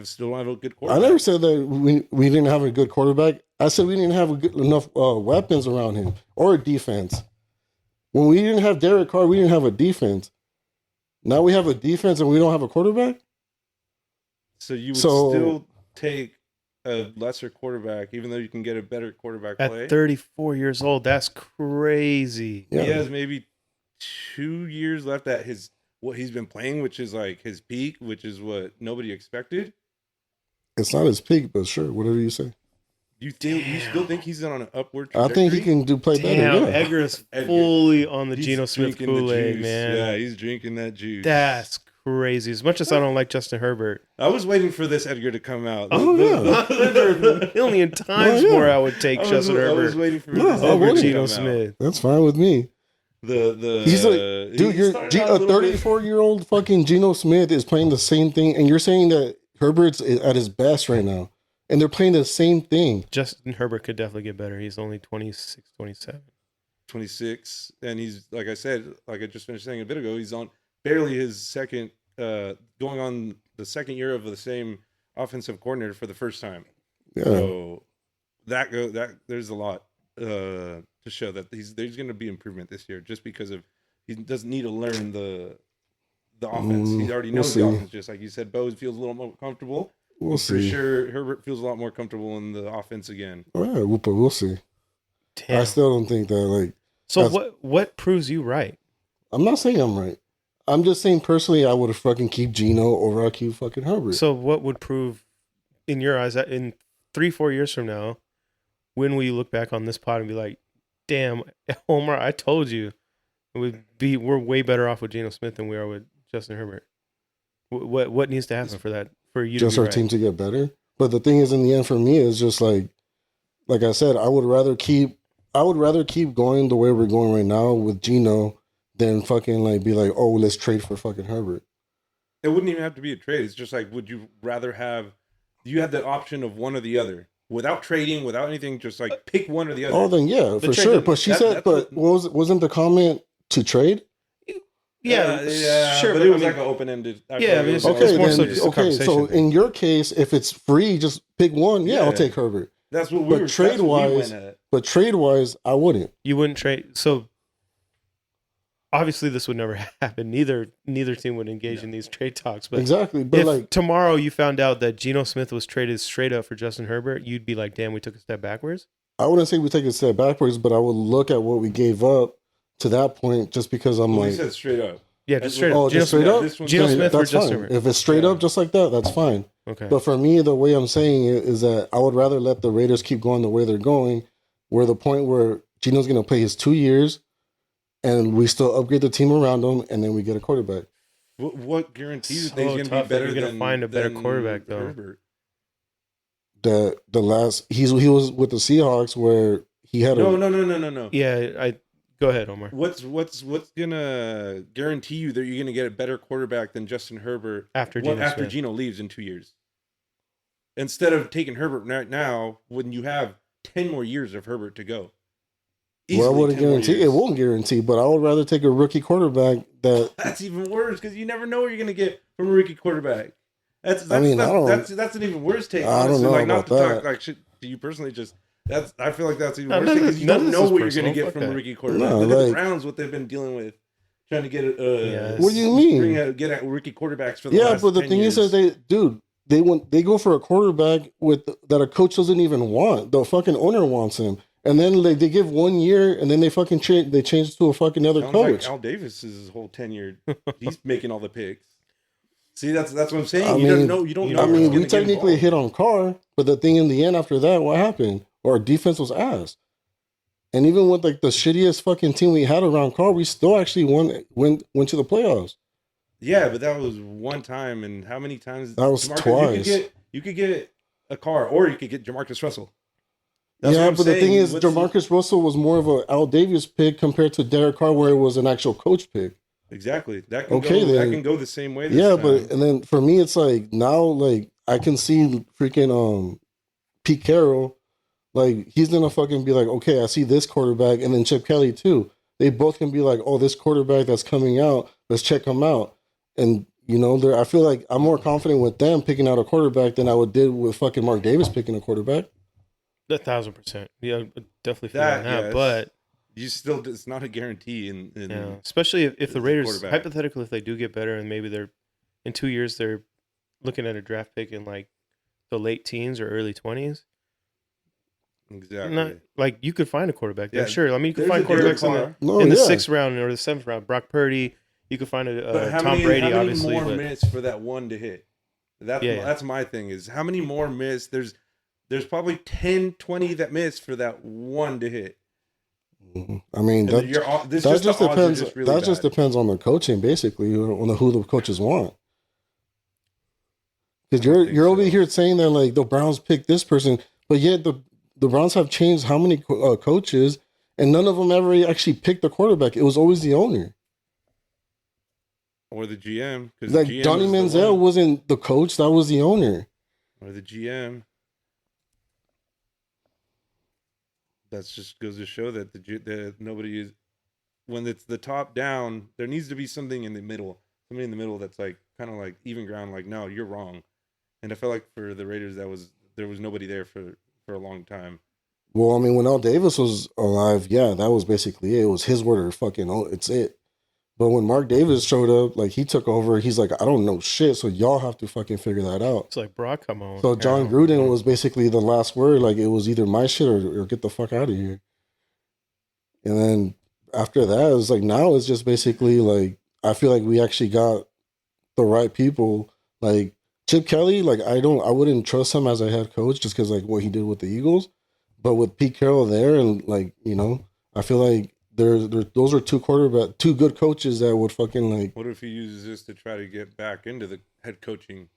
[SPEAKER 2] still don't have a good
[SPEAKER 3] I
[SPEAKER 2] quarterback.
[SPEAKER 3] never said that we didn't have a good quarterback. I said we didn't have enough weapons around him or a defense. When we didn't have Derek Carr, we didn't have a defense. Now we have a defense and we don't have a quarterback?
[SPEAKER 2] So you would
[SPEAKER 3] So-
[SPEAKER 2] still take a lesser quarterback, even though you can get a better quarterback play.
[SPEAKER 1] At 34 years old, that's crazy.
[SPEAKER 3] Yeah.
[SPEAKER 2] He has maybe 2 years left at what he's been playing, which is like his peak, which is what nobody expected.
[SPEAKER 3] It's not his peak, but sure, whatever you say.
[SPEAKER 2] You still think he's on an upward
[SPEAKER 3] I
[SPEAKER 2] trajectory?
[SPEAKER 3] think he can play better.
[SPEAKER 1] Damn,
[SPEAKER 3] Yeah.
[SPEAKER 1] Edgar is
[SPEAKER 2] Edgar.
[SPEAKER 1] fully on the
[SPEAKER 2] He's
[SPEAKER 1] Geno Smith
[SPEAKER 2] drinking the
[SPEAKER 1] Kool-Aid,
[SPEAKER 2] juice.
[SPEAKER 1] man.
[SPEAKER 2] Yeah, he's drinking that juice.
[SPEAKER 1] That's crazy. As much as I don't like Justin Herbert,
[SPEAKER 2] I was waiting for this Edgar to come out.
[SPEAKER 3] Oh,
[SPEAKER 1] a million times
[SPEAKER 3] Oh, yeah.
[SPEAKER 1] more I would take Justin
[SPEAKER 2] I was
[SPEAKER 1] Herbert
[SPEAKER 2] waiting for
[SPEAKER 3] No,
[SPEAKER 2] this
[SPEAKER 3] I
[SPEAKER 2] Edgar
[SPEAKER 1] over
[SPEAKER 3] wouldn't.
[SPEAKER 2] to
[SPEAKER 1] Geno
[SPEAKER 2] come out.
[SPEAKER 1] Smith.
[SPEAKER 3] That's fine with me. He's like, dude,
[SPEAKER 2] he
[SPEAKER 3] you're
[SPEAKER 2] started out
[SPEAKER 3] a
[SPEAKER 2] little bit-
[SPEAKER 3] 34-year-old fucking Geno Smith is playing the same thing, and you're saying that Herbert's at his best right now, and they're playing the same thing.
[SPEAKER 1] Justin Herbert could definitely get better. He's only 26, 27.
[SPEAKER 2] 26, and he's like I said, like I just finished saying a bit ago, he's on barely his second, going on the second year of the same offensive coordinator for the first time.
[SPEAKER 3] Yeah,
[SPEAKER 2] So there's a lot to show that there's going to be improvement this year, just because of he doesn't need to learn the offense. He already
[SPEAKER 3] we'll
[SPEAKER 2] knows
[SPEAKER 3] see.
[SPEAKER 2] the offense, just like you said. Bo feels a little more comfortable.
[SPEAKER 3] we'll
[SPEAKER 2] For
[SPEAKER 3] see.
[SPEAKER 2] sure, Herbert feels a lot more comfortable in the offense again.
[SPEAKER 3] All right, but we'll see.
[SPEAKER 1] Damn.
[SPEAKER 3] I still don't think that. Like,
[SPEAKER 1] So
[SPEAKER 3] that's-
[SPEAKER 1] what proves you right?
[SPEAKER 3] I'm not saying I'm right. I'm just saying personally, I would have fucking keep Geno over I keep fucking Herbert.
[SPEAKER 1] So what would prove, in your eyes, that in 3-4 years from now, when will you look back on this pod and be like, "Damn, Homer, I told you, we're way better off with Geno Smith than we are with Justin Herbert." What needs to happen for that for you
[SPEAKER 3] just
[SPEAKER 1] to
[SPEAKER 3] our
[SPEAKER 1] be right?
[SPEAKER 3] team to get better. But the thing is, in the end, for me, is just like I said, I would rather keep going the way we're going right now with Geno than fucking like be like, oh, let's trade for fucking Herbert.
[SPEAKER 2] It wouldn't even have to be a trade. It's just like, would you rather have? You had the option of one or the other, without trading, without anything. Just like pick one or the other.
[SPEAKER 3] Oh, then yeah,
[SPEAKER 1] The
[SPEAKER 3] for
[SPEAKER 1] trade-
[SPEAKER 3] sure. But she
[SPEAKER 2] that-
[SPEAKER 3] said,
[SPEAKER 2] that's
[SPEAKER 3] but
[SPEAKER 2] what-
[SPEAKER 3] wasn't the comment to trade?
[SPEAKER 1] Yeah, sure,
[SPEAKER 2] but it was
[SPEAKER 1] I mean,
[SPEAKER 2] like an open-ended.
[SPEAKER 1] Yeah, I mean, it's
[SPEAKER 3] Okay,
[SPEAKER 1] more
[SPEAKER 3] then,
[SPEAKER 1] so just a
[SPEAKER 3] okay. So
[SPEAKER 1] conversation thing.
[SPEAKER 3] in your case, if it's free, just pick one. Yeah, I'll
[SPEAKER 2] Yeah.
[SPEAKER 3] take Herbert.
[SPEAKER 2] That's what we
[SPEAKER 3] but
[SPEAKER 2] were.
[SPEAKER 3] trade-wise- But trade wise, I wouldn't.
[SPEAKER 1] you wouldn't trade. So obviously, this would never happen. Neither team would engage in these trade talks. But
[SPEAKER 3] Exactly. But
[SPEAKER 1] if
[SPEAKER 3] like,
[SPEAKER 1] tomorrow you found out that Geno Smith was traded straight up for Justin Herbert, you'd be like, "Damn, we took a step backwards."
[SPEAKER 3] I wouldn't say we take a step backwards, but I would look at what we gave up to that point, just because I'm
[SPEAKER 2] We
[SPEAKER 3] like,
[SPEAKER 2] said straight up.
[SPEAKER 1] Yeah,
[SPEAKER 2] That's
[SPEAKER 1] just straight
[SPEAKER 3] oh,
[SPEAKER 1] up.
[SPEAKER 3] just straight
[SPEAKER 1] Smith,
[SPEAKER 3] up.
[SPEAKER 2] this one-
[SPEAKER 1] Geno
[SPEAKER 2] Yeah,
[SPEAKER 1] Smith or
[SPEAKER 3] that's
[SPEAKER 1] Justin
[SPEAKER 3] fine.
[SPEAKER 1] Herbert.
[SPEAKER 3] If it's straight
[SPEAKER 2] Yeah.
[SPEAKER 3] up, just like that, that's fine.
[SPEAKER 1] Okay.
[SPEAKER 3] But for me, the way I'm saying it is that I would rather let the Raiders keep going the way they're going, where the point where Geno's going to play his 2 years, and we still upgrade the team around him, and then we get a quarterback.
[SPEAKER 2] What guarantees
[SPEAKER 1] So
[SPEAKER 2] that he's going to
[SPEAKER 1] tough
[SPEAKER 2] be
[SPEAKER 1] that
[SPEAKER 2] better
[SPEAKER 1] you're gonna
[SPEAKER 2] than
[SPEAKER 1] find a better
[SPEAKER 2] than
[SPEAKER 1] quarterback, though.
[SPEAKER 2] Herbert?
[SPEAKER 3] The last he was with the Seahawks where he had
[SPEAKER 2] No.
[SPEAKER 1] Yeah, go ahead, Omar.
[SPEAKER 2] What's gonna guarantee you that you're gonna get a better quarterback than Justin Herbert
[SPEAKER 1] After Geno
[SPEAKER 2] after
[SPEAKER 1] Smith.
[SPEAKER 2] Geno leaves in 2 years? Instead of taking Herbert right now, when you have 10 more years of Herbert to go.
[SPEAKER 3] Well, I
[SPEAKER 2] Easily
[SPEAKER 3] wouldn't
[SPEAKER 2] 10 more
[SPEAKER 3] guarantee.
[SPEAKER 2] years.
[SPEAKER 3] It won't guarantee, but I would rather take a rookie quarterback that.
[SPEAKER 2] That's even worse because you never know what you're gonna get from a rookie quarterback. That's
[SPEAKER 3] I mean, I don't-
[SPEAKER 2] that's an even worse take.
[SPEAKER 3] I don't
[SPEAKER 2] honestly.
[SPEAKER 3] know
[SPEAKER 2] like not
[SPEAKER 3] about
[SPEAKER 2] to talk
[SPEAKER 3] that.
[SPEAKER 2] like shit to you personally. Just I feel like that's even
[SPEAKER 1] No,
[SPEAKER 2] worse
[SPEAKER 1] none of
[SPEAKER 2] because
[SPEAKER 1] this-
[SPEAKER 2] you
[SPEAKER 1] none
[SPEAKER 2] don't
[SPEAKER 1] of this
[SPEAKER 2] know
[SPEAKER 1] is
[SPEAKER 2] what you're
[SPEAKER 1] personal.
[SPEAKER 2] gonna get
[SPEAKER 1] Fuck
[SPEAKER 2] from
[SPEAKER 1] that.
[SPEAKER 2] a rookie quarterback.
[SPEAKER 3] No,
[SPEAKER 2] Look at
[SPEAKER 3] like-
[SPEAKER 2] the Browns, what they've been dealing with. trying to get
[SPEAKER 3] What do you mean?
[SPEAKER 2] Get at rookie quarterbacks for the
[SPEAKER 3] Yeah,
[SPEAKER 2] last
[SPEAKER 3] but the
[SPEAKER 2] 10
[SPEAKER 3] thing
[SPEAKER 2] years.
[SPEAKER 3] is that they go for a quarterback that a coach doesn't even want. The fucking owner wants him, and then they give 1 year, and then they fucking change it to a fucking other
[SPEAKER 2] Sounds
[SPEAKER 3] coach.
[SPEAKER 2] like Al Davis is his whole tenure. He's making all the picks. See, that's what I'm saying.
[SPEAKER 3] I
[SPEAKER 2] You
[SPEAKER 3] mean,
[SPEAKER 2] don't know.
[SPEAKER 3] I mean, we
[SPEAKER 2] what's gonna get
[SPEAKER 3] technically
[SPEAKER 2] involved.
[SPEAKER 3] hit on Carr, but the thing in the end after that, what happened? Our defense was ass. And even with like the shittiest fucking team we had around Carr, we still actually went to the playoffs.
[SPEAKER 2] Yeah, but that was one time, and how many times?
[SPEAKER 3] That was twice.
[SPEAKER 2] You could get a Carr, or you could get Jamarcus Russell.
[SPEAKER 3] Yeah, but the thing is, Jamarcus Russell was more of a Al Davis pick compared to Derek Carr, where it was an actual coach pick.
[SPEAKER 2] Exactly. That can go the same way.
[SPEAKER 3] Yeah, but and then for me, it's like now, like I can see freaking Pete Carroll, like he's gonna fucking be like, okay, I see this quarterback, and then Chip Kelly too. They both can be like, oh, this quarterback that's coming out, let's check him out. And I feel like I'm more confident with them picking out a quarterback than I did with fucking Mark Davis picking a quarterback.
[SPEAKER 1] 1,000%. Yeah, definitely feel that.
[SPEAKER 2] Yes.
[SPEAKER 1] But
[SPEAKER 2] it's not a guarantee.
[SPEAKER 1] Yeah, especially if the Raiders,
[SPEAKER 2] quarterback.
[SPEAKER 1] hypothetically, if they do get better and maybe they're in 2 years they're looking at a draft pick in like the late teens or early 20s.
[SPEAKER 2] Exactly.
[SPEAKER 1] Not like you could find a quarterback there.
[SPEAKER 2] Yeah,
[SPEAKER 1] Sure, I mean you could
[SPEAKER 2] there's
[SPEAKER 1] find
[SPEAKER 2] a Derek
[SPEAKER 1] quarterbacks
[SPEAKER 2] Carr.
[SPEAKER 1] in the 6th round or the 7th round. Brock Purdy. You could find Tom Brady,
[SPEAKER 2] how many
[SPEAKER 1] obviously.
[SPEAKER 2] more minutes for that one to hit? That's my thing. Is how many more miss? There's probably 10, 20 that miss for that one to hit.
[SPEAKER 3] I mean, that just depends. That just depends on the coaching, basically, on who the coaches want. Because you're over here saying that like the Browns picked this person, but yet the Browns have changed how many coaches, and none of them ever actually picked the quarterback. It was always the owner
[SPEAKER 2] or the GM.
[SPEAKER 3] Like Johnny Manziel wasn't the coach; that was the owner
[SPEAKER 2] or the GM. That just goes to show that that nobody is. When it's the top down, there needs to be something in the middle. Somebody in the middle that's like kind of like even ground. Like, no, you're wrong. And I felt like for the Raiders, there was nobody there for a long time.
[SPEAKER 3] Well, I mean, when Al Davis was alive, yeah, that was basically it. It was his word or fucking it's it. But when Mark Davis showed up, like he took over, he's like, I don't know shit, so y'all have to fucking figure that out.
[SPEAKER 1] It's like, bro, come on.
[SPEAKER 3] So John Gruden was basically the last word. Like it was either my shit or get the fuck out of here. And then after that, it was like now it's just basically like I feel like we actually got the right people. Like Chip Kelly, like I wouldn't trust him as a head coach just because like what he did with the Eagles. But with Pete Carroll there, and like I feel like those are two good coaches that would fucking like.
[SPEAKER 2] What if he uses this to try to get back into the head coaching?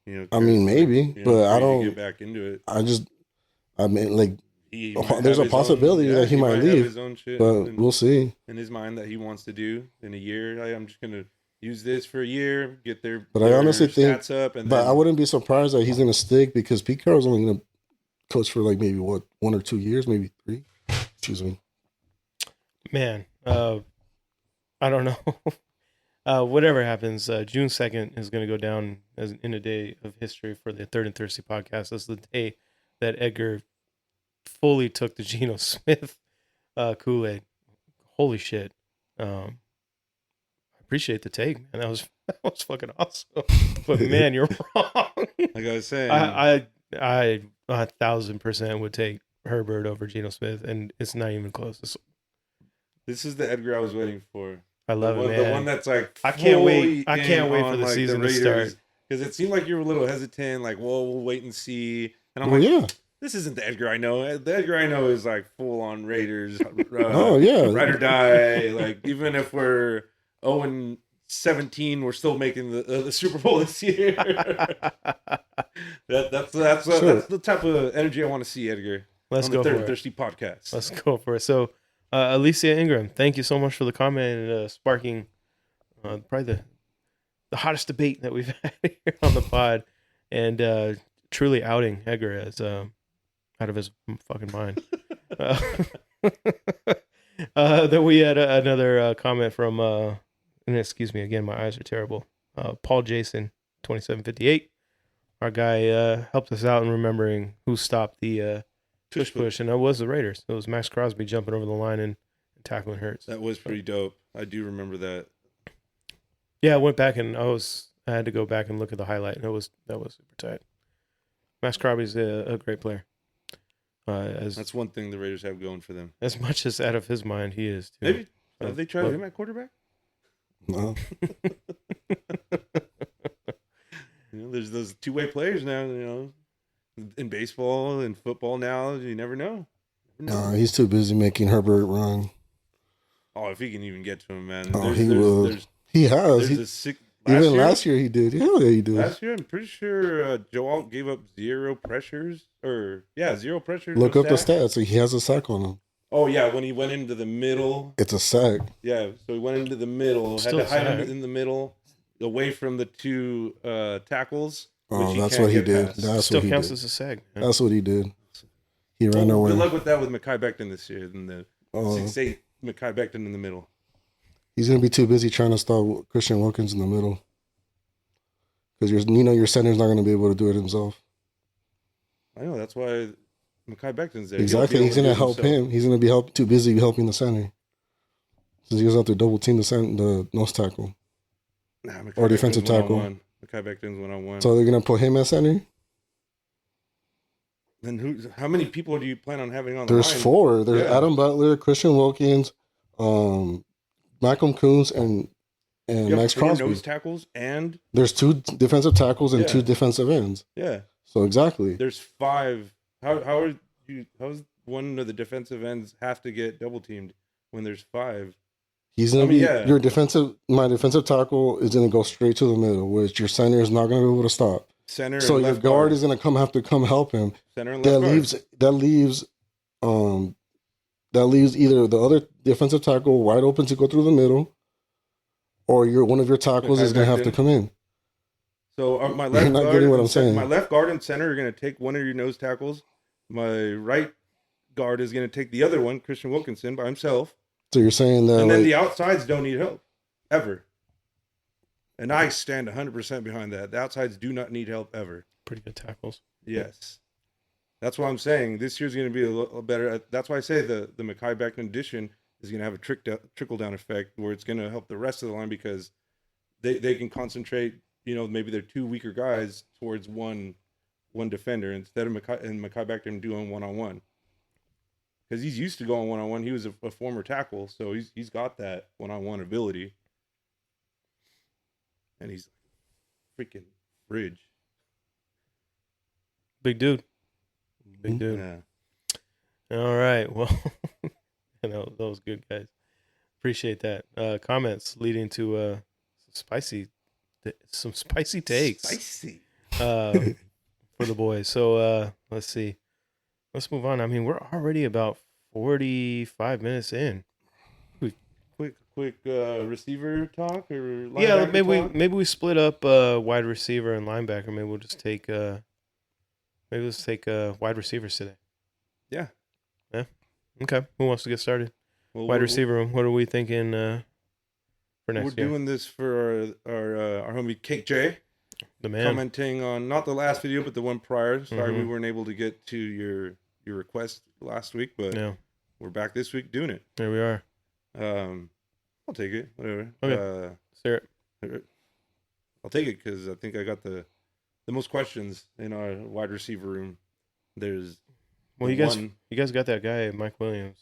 [SPEAKER 3] I mean, maybe, but I don't
[SPEAKER 2] get back into it.
[SPEAKER 3] I mean, like, there's a possibility that he might leave,
[SPEAKER 2] his own shit
[SPEAKER 3] but we'll see.
[SPEAKER 2] In his mind, that he wants to do in a year. I'm just gonna use this for a year, get their.
[SPEAKER 3] But I honestly think,
[SPEAKER 2] up,
[SPEAKER 3] I wouldn't be surprised that he's gonna stick because Pete Carroll's only gonna coach for like maybe 1 or 2 years, maybe 3. Excuse me.
[SPEAKER 1] Man, I don't know. Whatever happens, June 2nd is going to go down as in a day of history for the Third and Thirsty podcast. That's the day that Edgar fully took the Geno Smith Kool-Aid. Holy shit! I appreciate the take, man. That was fucking awesome. But man, you're wrong.
[SPEAKER 2] Like I was saying,
[SPEAKER 1] I 1,000% would take Herbert over Geno Smith, and it's not even close.
[SPEAKER 2] This is the Edgar I was waiting for.
[SPEAKER 1] I love it, man.
[SPEAKER 2] The one that's like,
[SPEAKER 1] I can't wait for the season to start.
[SPEAKER 2] Because it seemed like you were a little hesitant, like, well, we'll wait and see. And I'm
[SPEAKER 3] yeah.
[SPEAKER 2] This isn't the Edgar I know. The Edgar I know is like full on Raiders.
[SPEAKER 3] Oh yeah,
[SPEAKER 2] ride or die. Like even if we're 0-17, we're still making the Super Bowl this year. That's the type of energy I want to see, Edgar.
[SPEAKER 1] Let's go
[SPEAKER 2] on the
[SPEAKER 1] for
[SPEAKER 2] Third
[SPEAKER 1] it.
[SPEAKER 2] Thirsty podcast.
[SPEAKER 1] Let's go for it. So, Alicia Ingram, thank you so much for the comment and sparking probably the hottest debate that we've had here on the pod, and truly outing Edgar as out of his fucking mind. Then we had another comment from, and excuse me again, my eyes are terrible. Paul Jason, 2758. Our guy helped us out in remembering who stopped the tush push, and that was the Raiders. It was Max Crosby jumping over the line and tackling Hurts.
[SPEAKER 2] That was pretty dope. I do remember that.
[SPEAKER 1] Yeah, I went back and I had to go back and look at the highlight, and that was super tight. Max Crosby's a great player.
[SPEAKER 2] That's one thing the Raiders have going for them.
[SPEAKER 1] As much as out of his mind he is too.
[SPEAKER 2] Maybe have they tried him at quarterback?
[SPEAKER 3] No.
[SPEAKER 2] There's those two-way players now. In baseball and football now, you never know.
[SPEAKER 3] No, he's too busy making Herbert run.
[SPEAKER 2] Oh, if he can even get to him, man.
[SPEAKER 3] He will. He has. Even last year he did. Yeah, he did.
[SPEAKER 2] Last year, I'm pretty sure Joe Alt gave up zero pressures. Zero pressures.
[SPEAKER 3] Look up the stats. He has a sack on him.
[SPEAKER 2] Oh, yeah, when he went into the middle.
[SPEAKER 3] It's a sack.
[SPEAKER 2] Yeah, so he went into the middle.
[SPEAKER 1] Still
[SPEAKER 2] had to hide him in the middle, away from the two tackles.
[SPEAKER 3] Oh, that's what he did. That's
[SPEAKER 1] still
[SPEAKER 3] what he
[SPEAKER 1] counts
[SPEAKER 3] did.
[SPEAKER 1] as a sag.
[SPEAKER 3] Man. That's what he did. He ran away.
[SPEAKER 2] Good luck with that with Mekhi Becton this year. And the 6'8" Mekhi Becton in the middle.
[SPEAKER 3] He's going to be too busy trying to stop Christian Wilkins in the middle. Because your center's not going to be able to do it himself.
[SPEAKER 2] I know. That's why Mekhi Becton's there.
[SPEAKER 3] Exactly. He's going to help him. He's going to be too busy helping the center. Since he goes out to double team the nose tackle. Or defensive tackle.
[SPEAKER 2] Mekhi Becton's one-on-one.
[SPEAKER 3] So they're going to put him at center?
[SPEAKER 2] Then how many people do you plan on having on
[SPEAKER 3] There's
[SPEAKER 2] the line?
[SPEAKER 3] 4. There's Adam Butler, Christian Wilkins, Malcolm Coons, and Max Crosby.
[SPEAKER 2] Nose tackles and
[SPEAKER 3] there's 2 defensive tackles and 2 defensive ends.
[SPEAKER 2] Yeah.
[SPEAKER 3] So exactly.
[SPEAKER 2] There's 5. How's one of the defensive ends have to get double teamed when there's 5?
[SPEAKER 3] He's gonna my defensive tackle is gonna go straight to the middle, which your center is not gonna be able to stop.
[SPEAKER 2] Center.
[SPEAKER 3] So
[SPEAKER 2] and
[SPEAKER 3] your
[SPEAKER 2] left
[SPEAKER 3] guard is gonna have to come help him.
[SPEAKER 2] Center and left
[SPEAKER 3] that leaves either the other defensive tackle wide open to go through the middle, or one of your tackles is gonna have to come in.
[SPEAKER 2] So my left
[SPEAKER 3] You're not
[SPEAKER 2] guard,
[SPEAKER 3] getting what I'm saying.
[SPEAKER 2] My left guard and center are gonna take one of your nose tackles. My right guard is gonna take the other one, Christian Wilkinson, by himself.
[SPEAKER 3] So you're saying that,
[SPEAKER 2] and then the outsides don't need help ever. And I stand 100% behind that. The outsides do not need help ever.
[SPEAKER 1] Pretty good tackles.
[SPEAKER 2] Yes. That's why I'm saying this year's going to be a little better. That's why I say the Mekhi Becton addition is going to have a trickle-down effect where it's going to help the rest of the line because they can concentrate, maybe they're 2 weaker guys towards one defender instead of Mekhi Becton doing one-on-one. Because he's used to going one-on-one. He was a former tackle, so he's got that one-on-one ability. And he's freaking bridge.
[SPEAKER 1] Big dude. Big dude.
[SPEAKER 2] Yeah.
[SPEAKER 1] All right. Well, that was good, guys. Appreciate that. Comments leading to some spicy takes.
[SPEAKER 2] Spicy.
[SPEAKER 1] For the boys. So let's see. Let's move on. I mean, we're already about 45 minutes in.
[SPEAKER 2] Quick receiver talk or linebacker talk?
[SPEAKER 1] Maybe we split up wide receiver and linebacker. Maybe we'll just take let's take wide receivers today.
[SPEAKER 2] Yeah.
[SPEAKER 1] Okay. Who wants to get started?
[SPEAKER 2] Well,
[SPEAKER 1] wide receiver room. What are we thinking for next year?
[SPEAKER 2] We're doing this for our homie Cake J.
[SPEAKER 1] The man.
[SPEAKER 2] Commenting on not the last video but the one prior. Sorry we weren't able to get to your request last week, but we're back this week doing it.
[SPEAKER 1] There we are.
[SPEAKER 2] I'll take it. Whatever.
[SPEAKER 1] Okay. Start.
[SPEAKER 2] I'll take it because I think I got the most questions in our wide receiver room. There's
[SPEAKER 1] you guys got that guy Mike Williams.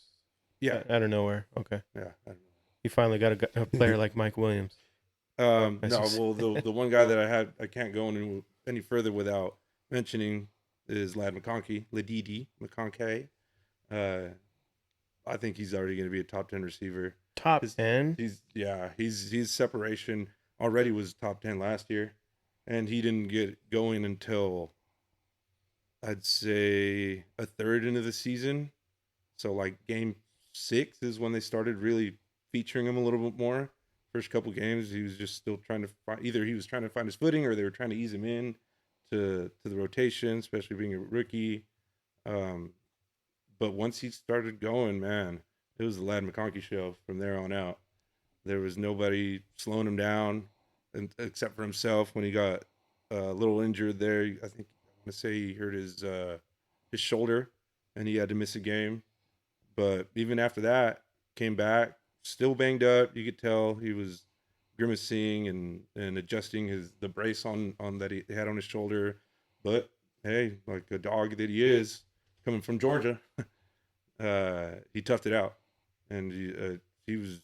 [SPEAKER 2] Yeah.
[SPEAKER 1] Out of nowhere. Okay.
[SPEAKER 2] Yeah. I don't know.
[SPEAKER 1] You finally got a player like Mike Williams.
[SPEAKER 2] No, well the one guy that I can't go any further without mentioning is Ladd McConkey, Ladidi McConkey. I think he's already going to be a top 10 receiver.
[SPEAKER 1] Top 10?
[SPEAKER 2] His separation already was top 10 last year, and he didn't get going until I'd say a third into the season. So like game 6 is when they started really featuring him a little bit more. First couple games, he was just still trying to find, either he was trying to find his footing or they were trying to ease him in to the rotation, especially being a rookie. But once he started going, man, it was the Ladd McConkey show from there on out. There was nobody slowing him down except for himself when he got a little injured there. I think I'm going to say he hurt his shoulder and he had to miss a game. But even after that, came back, still banged up. You could tell he was grimacing and adjusting the brace on that he had on his shoulder. But hey, like a dog that he is, coming from Georgia, he toughed it out, and he was.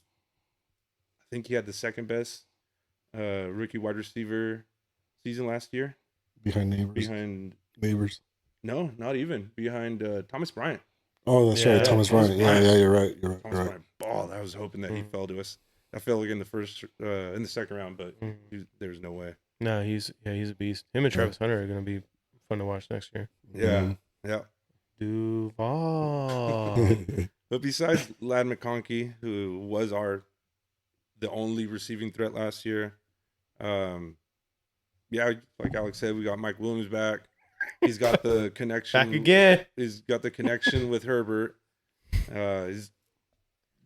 [SPEAKER 2] I think he had the second best rookie wide receiver season last year.
[SPEAKER 3] Behind neighbors.
[SPEAKER 2] Behind
[SPEAKER 3] neighbors.
[SPEAKER 2] No, not even behind Thomas Bryant.
[SPEAKER 3] Oh, that's right, Thomas Bryant. Yeah, you're right. Thomas
[SPEAKER 2] Bryant balled. I was hoping that he fell to us. I felt like in the second round, but there's no way.
[SPEAKER 1] No, he's a beast. Him and Travis Hunter are gonna be fun to watch next year.
[SPEAKER 2] Yeah, yeah.
[SPEAKER 1] Duval.
[SPEAKER 2] But besides Ladd McConkey, who was the only receiving threat last year, yeah, like Alex said, we got Mike Williams back. He's got the connection
[SPEAKER 1] back again.
[SPEAKER 2] He's got the connection with Herbert. He's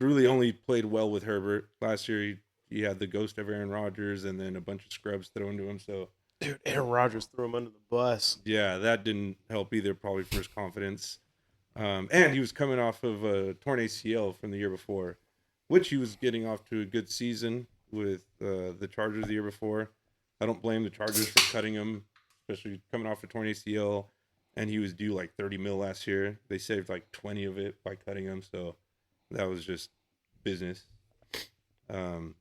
[SPEAKER 2] really only played well with Herbert. Last year, he had the ghost of Aaron Rodgers and then a bunch of scrubs thrown to him. So,
[SPEAKER 1] dude, Aaron Rodgers threw him under the bus.
[SPEAKER 2] Yeah, that didn't help either, probably for his confidence. And he was coming off of a torn ACL from the year before, which he was getting off to a good season with the Chargers the year before. I don't blame the Chargers for cutting him, especially coming off a torn ACL. And he was due like $30 million last year. They saved like 20 of it by cutting him. So that was just business. And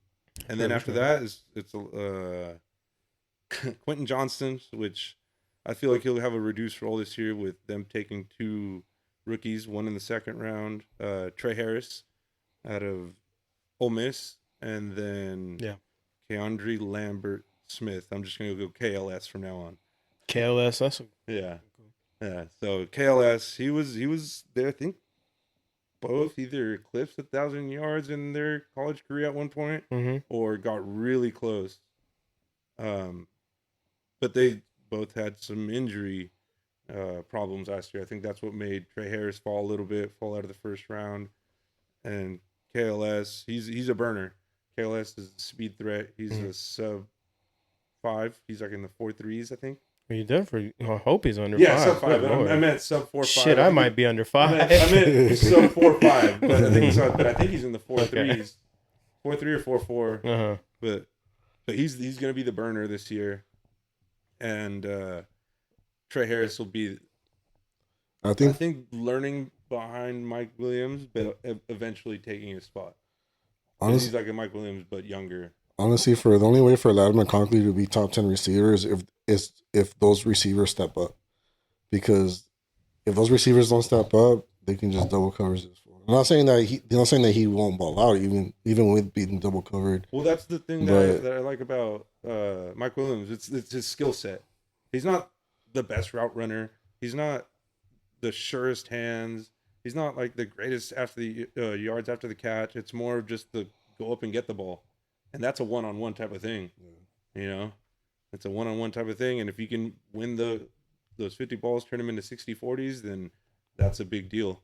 [SPEAKER 2] then after that, it's Quentin Johnston, which I feel like he'll have a reduced role this year with them taking 2 rookies, one in the second round, Trey Harris out of Ole Miss, and then Keandre Lambert Smith. I'm just going to go KLS from now on.
[SPEAKER 1] KLS, that's
[SPEAKER 2] yeah. So KLS, he was there, I think, both either eclipsed 1,000 yards in their college career at one point, or got really close. But they both had some injury problems last year. I think that's what made Trey Harris fall out of the first round. And KLS, he's a burner. KLS is a speed threat. He's a sub 5. He's like in the 4.3s, I think.
[SPEAKER 1] Are you done for? I hope he's under 5.
[SPEAKER 2] Yeah, sub 5. I meant sub 4.5.
[SPEAKER 1] Shit, I might be under 5.
[SPEAKER 2] I meant sub 4.5, but I think he's in the 4.3s, 4.3 or 4.4. But he's gonna be the burner this year, and Trey Harris will be. I think learning behind Mike Williams, but eventually taking his spot. Honestly, he's like a Mike Williams, but younger.
[SPEAKER 3] Honestly, the only way for Ladd McConkey to be top 10 receivers is if those receivers step up, because if those receivers don't step up, they can just double cover this. I'm not saying that he won't ball out even with being double covered.
[SPEAKER 2] Well, that's the thing that I like about Mike Williams. It's his skill set. He's not the best route runner. He's not the surest hands. He's not like the greatest after the yards after the catch. It's more of just the go up and get the ball. And that's a one-on-one type of thing, you know. It's a one-on-one type of thing, and if you can win those 50 balls, turn them into 60-40s, then that's a big deal.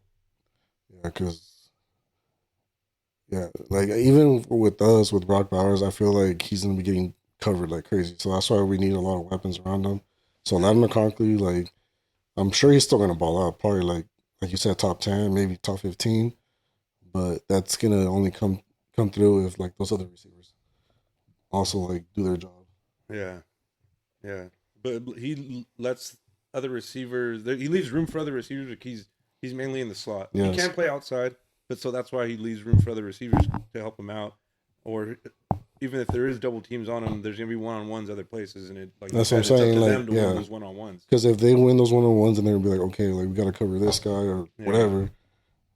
[SPEAKER 3] Like even with us, with Brock Bowers, I feel like he's gonna be getting covered like crazy. So that's why we need a lot of weapons around him. So Ladd McConkey, like, I'm sure he's still gonna ball out, probably like you said, top 10, maybe top 15, but that's gonna only come through if like those other receivers also like do their job.
[SPEAKER 2] Yeah. But he lets other receivers. He leaves room for other receivers. Because he's mainly in the slot. Yes. He can't play outside, but so that's why he leaves room for other receivers to help him out. Or even if there is double teams on him, there's gonna be one-on-ones other places, and
[SPEAKER 3] that's what I'm saying.
[SPEAKER 2] It's up to them to win those one-on-ones.
[SPEAKER 3] Because if they win those one-on-ones, then they're gonna be like, okay, like we gotta cover this guy or whatever,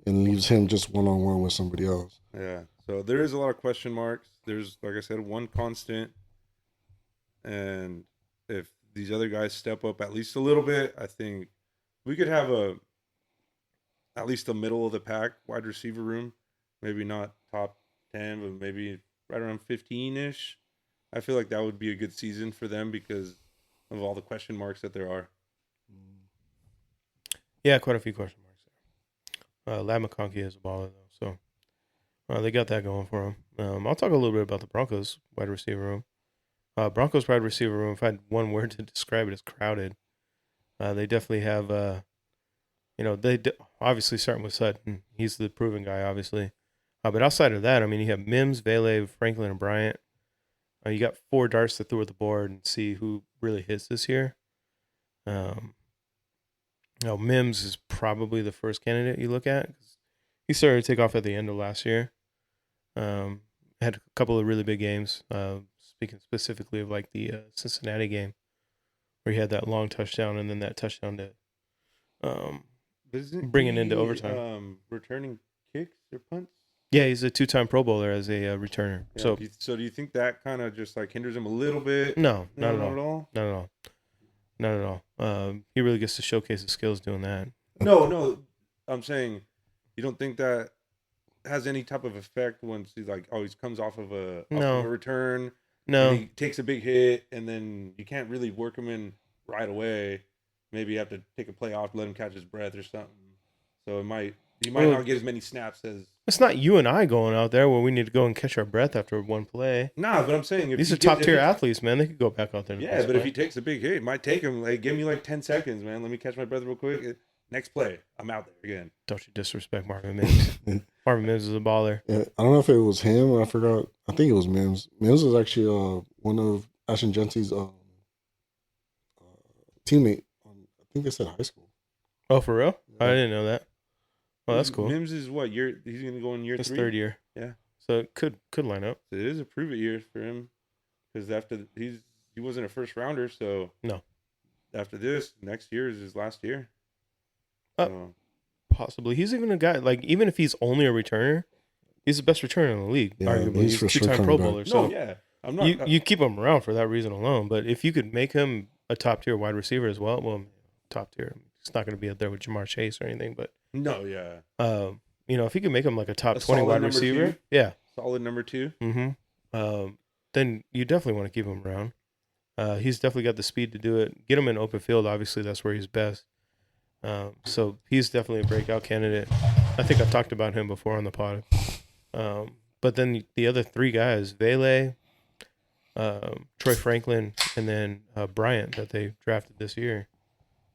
[SPEAKER 3] and leaves him just one-on-one with somebody else.
[SPEAKER 2] Yeah. So there is a lot of question marks. There's, like I said, one constant. And if these other guys step up at least a little bit, I think we could have at least a middle of the pack wide receiver room. Maybe not top 10, but maybe right around 15-ish. I feel like that would be a good season for them because of all the question marks that there are.
[SPEAKER 1] Yeah, quite a few question marks. Ladd McConkey is a baller, though. So they got that going for him. I'll talk a little bit about the Broncos wide receiver room. Broncos wide receiver room, if I had one word to describe it, is crowded. They definitely have, obviously starting with Sutton. He's the proven guy, obviously. But outside of that, I mean, you have Mims, Vele, Franklin, and Bryant. You got 4 darts to throw at the board and see who really hits this year. Mims is probably the first candidate you look at. He started to take off at the end of last year. Had a couple of really big games. Speaking specifically of like the Cincinnati game, where he had that long touchdown and then that touchdown to bring it into overtime.
[SPEAKER 2] Returning kicks or punts?
[SPEAKER 1] Yeah, he's a 2-time Pro Bowler as a returner.
[SPEAKER 2] Yeah, so do you think that kind of just like hinders him a little bit?
[SPEAKER 1] No, not at
[SPEAKER 2] all.
[SPEAKER 1] Not at all. Not at all. He really gets to showcase his skills doing that.
[SPEAKER 2] No. I'm saying, you don't think that has any type of effect once he comes off of a return?
[SPEAKER 1] No.
[SPEAKER 2] And he takes a big hit, and then you can't really work him in right away. Maybe you have to take a play off, let him catch his breath or something. So he might not get as many snaps as.
[SPEAKER 1] It's not you and I going out there where we need to go and catch our breath after one play.
[SPEAKER 2] Nah, but I'm saying
[SPEAKER 1] these are top tier athletes, man. They could go back out there.
[SPEAKER 2] Yeah, but if he takes a big hit, it might take him. Give me 10 seconds, man. Let me catch my breath real quick. Next play, I'm out there again.
[SPEAKER 1] Don't you disrespect Marvin Mims. Marvin Mims is a baller.
[SPEAKER 3] Yeah, I don't know if it was him or I forgot. I think it was Mims. Mims was actually one of Ashton Gentry's teammate. I think they said high school.
[SPEAKER 1] Oh, for real? Yeah. I didn't know that. Oh, that's cool.
[SPEAKER 2] Mims is what year? He's going to go in year 3?
[SPEAKER 1] His 3rd year.
[SPEAKER 2] Yeah.
[SPEAKER 1] So it could line up.
[SPEAKER 2] It is a prove it year for him because after he wasn't a first rounder, so
[SPEAKER 1] no.
[SPEAKER 2] After this, next year is his last year.
[SPEAKER 1] Possibly. He's even a guy, even if he's only a returner, he's the best returner in the league.
[SPEAKER 3] Yeah,
[SPEAKER 1] arguably. He's a 2-time Pro Bowler. So
[SPEAKER 2] yeah. I'm not,
[SPEAKER 1] you keep him around for that reason alone. But if you could make him a top tier wide receiver as well, top tier. It's not going to be up there with Jamar Chase or anything, but
[SPEAKER 2] no, yeah.
[SPEAKER 1] If he could make him like a top 20 wide receiver, yeah,
[SPEAKER 2] solid number 2.
[SPEAKER 1] Mm-hmm. Then you definitely want to keep him around. He's definitely got the speed to do it. Get him in open field. Obviously, that's where he's best. So he's definitely a breakout candidate. I think I've talked about him before on the pod. But then the other 3 guys, Vele, Troy Franklin, and then Bryant that they drafted this year.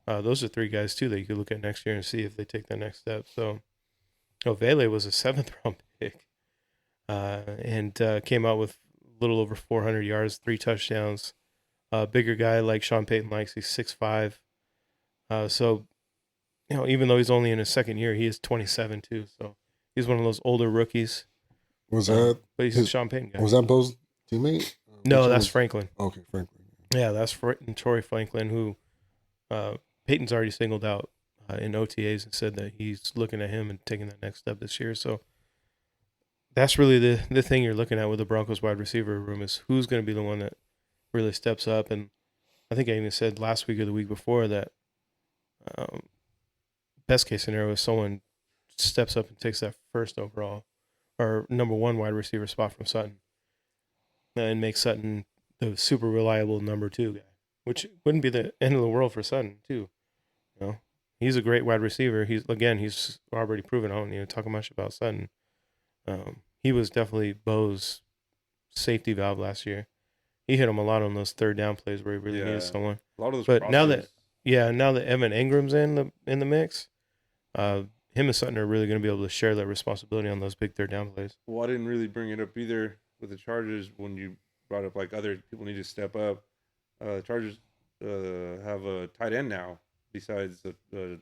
[SPEAKER 1] Those are 3 guys too that you could look at next year and see if they take that next step. So, Vele was a 7th round pick, and came out with a little over 400 yards, 3 touchdowns. Bigger guy like Sean Payton likes. He's 6'5". So, even though he's only in his 2nd year, he is 27 too. So he's one of those older rookies.
[SPEAKER 3] Was that?
[SPEAKER 1] But he's a Sean Payton guy.
[SPEAKER 3] Was that Bo's teammate?
[SPEAKER 1] No, that's Franklin.
[SPEAKER 3] Okay, Franklin.
[SPEAKER 1] Yeah, that's Troy Franklin, who Peyton's already singled out in OTAs and said that he's looking at him and taking that next step this year. So that's really the thing you're looking at with the Broncos wide receiver room is who's going to be the one that really steps up. And I think I even said last week or the week before that best case scenario is someone steps up and takes that 1st overall or number 1 wide receiver spot from Sutton and makes Sutton the super reliable number 2 guy, which wouldn't be the end of the world for Sutton too. He's a great wide receiver. He's already proven. I don't need to talk much about Sutton. He was definitely Bo's safety valve last year. He hit him a lot on those 3rd down plays where he really needed someone.
[SPEAKER 2] A lot of those.
[SPEAKER 1] But now that Evan Ingram's in the mix, him and Sutton are really going to be able to share that responsibility on those big 3rd down plays.
[SPEAKER 2] Well, I didn't really bring it up either with the Chargers when you brought up other people need to step up. The Chargers have a tight end now besides the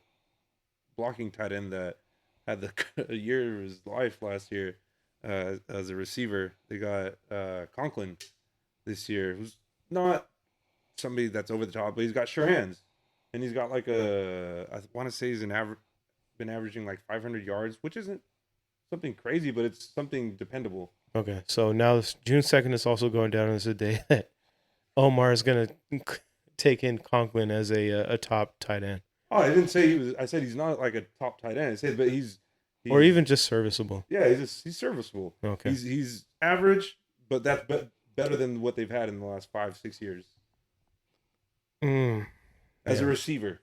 [SPEAKER 2] blocking tight end that had a year of his life last year as a receiver. They got Conklin this year, who's not somebody that's over the top, but he's got sure hands. And he's got I want to say he's been averaging 500 yards, which isn't something crazy, but it's something dependable.
[SPEAKER 1] Okay, so now June 2nd is also going down as a day that Omar is going to take in Conklin as a top tight end.
[SPEAKER 2] Oh, I didn't say he was. I said he's not a top tight end. I said, but he's
[SPEAKER 1] or even just serviceable.
[SPEAKER 2] Yeah, he's serviceable.
[SPEAKER 1] Okay,
[SPEAKER 2] he's average, but that's better than what they've had in the last 5-6 years. As a receiver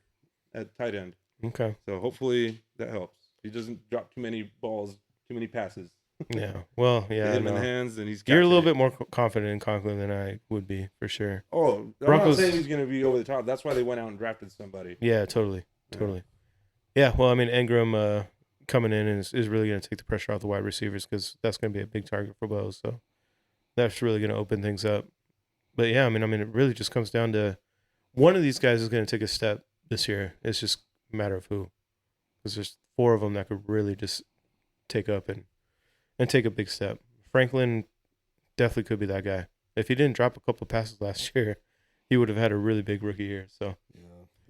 [SPEAKER 2] at tight end.
[SPEAKER 1] Okay.
[SPEAKER 2] So hopefully that helps. He doesn't drop too many balls, too many passes.
[SPEAKER 1] Yeah. Well, yeah.
[SPEAKER 2] Hit him in the hands, and
[SPEAKER 1] you're a little bit more confident in Conklin than I would be, for sure.
[SPEAKER 2] Oh, Broncos, I'm not saying he's going to be over the top. That's why they went out and drafted somebody.
[SPEAKER 1] Yeah, totally. Yeah. Well, I mean, Ingram coming in and is really going to take the pressure off the wide receivers because that's going to be a big target for Bo. So that's really going to open things up. But yeah, I mean, it really just comes down to one of these guys is going to take a step this year. It's just a matter of who, because there's 4 of them that could really just take up and take a big step. Franklin definitely could be that guy. If he didn't drop a couple of passes last year, he would have had a really big rookie year. So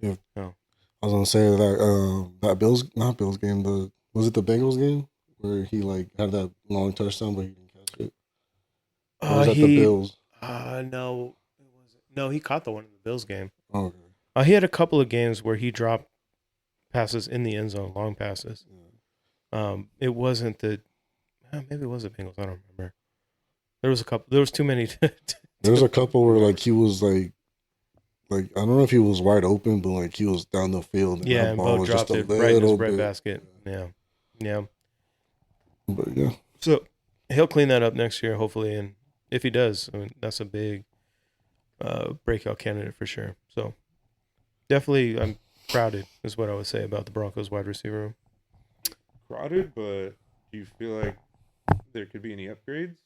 [SPEAKER 3] yeah.
[SPEAKER 1] Oh.
[SPEAKER 3] I was gonna say that not Bills game, was it the Bengals game where he like had that long touchdown but he didn't catch it? Or was that the Bills?
[SPEAKER 1] No, it wasn't. No, he caught the one in the Bills game.
[SPEAKER 3] Oh, okay.
[SPEAKER 1] He had a couple of games where he dropped passes in the end zone, long passes.
[SPEAKER 3] Yeah.
[SPEAKER 1] It wasn't maybe it was the Bengals. I don't remember. There was a couple. There was too many.
[SPEAKER 3] There was a couple where like he was like I don't know if he was wide open, but like he was down the field. And
[SPEAKER 1] yeah,
[SPEAKER 3] that
[SPEAKER 1] and
[SPEAKER 3] ball
[SPEAKER 1] Bo
[SPEAKER 3] was
[SPEAKER 1] dropped
[SPEAKER 3] just a
[SPEAKER 1] it right in his
[SPEAKER 3] little
[SPEAKER 1] breadbasket. Yeah.
[SPEAKER 3] But yeah.
[SPEAKER 1] So he'll clean that up next year, hopefully, and if he does, I mean, that's a big breakout candidate for sure. So definitely, I'm crowded, is what I would say about the Broncos wide receiver room.
[SPEAKER 2] Crowded, but do you feel like there could be any upgrades?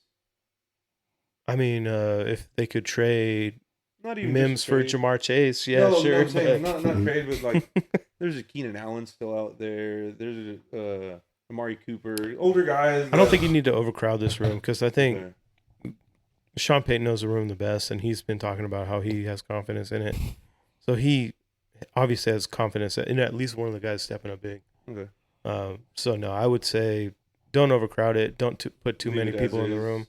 [SPEAKER 1] I mean, if they could trade
[SPEAKER 2] Not even
[SPEAKER 1] Mims
[SPEAKER 2] just
[SPEAKER 1] for
[SPEAKER 2] trade.
[SPEAKER 1] Jamar Chase, yeah,
[SPEAKER 2] No,
[SPEAKER 1] sure.
[SPEAKER 2] I'm saying not trade, but like there's a Keenan Allen still out there. There's a Amari Cooper, older guys.
[SPEAKER 1] I don't think you need to overcrowd this room because I think Sean Payton knows the room the best, and he's been talking about how he has confidence in it. So he obviously has confidence in at least one of the guys stepping up big.
[SPEAKER 2] Okay.
[SPEAKER 1] So no, I would say don't overcrowd it. Don't put too many people in the room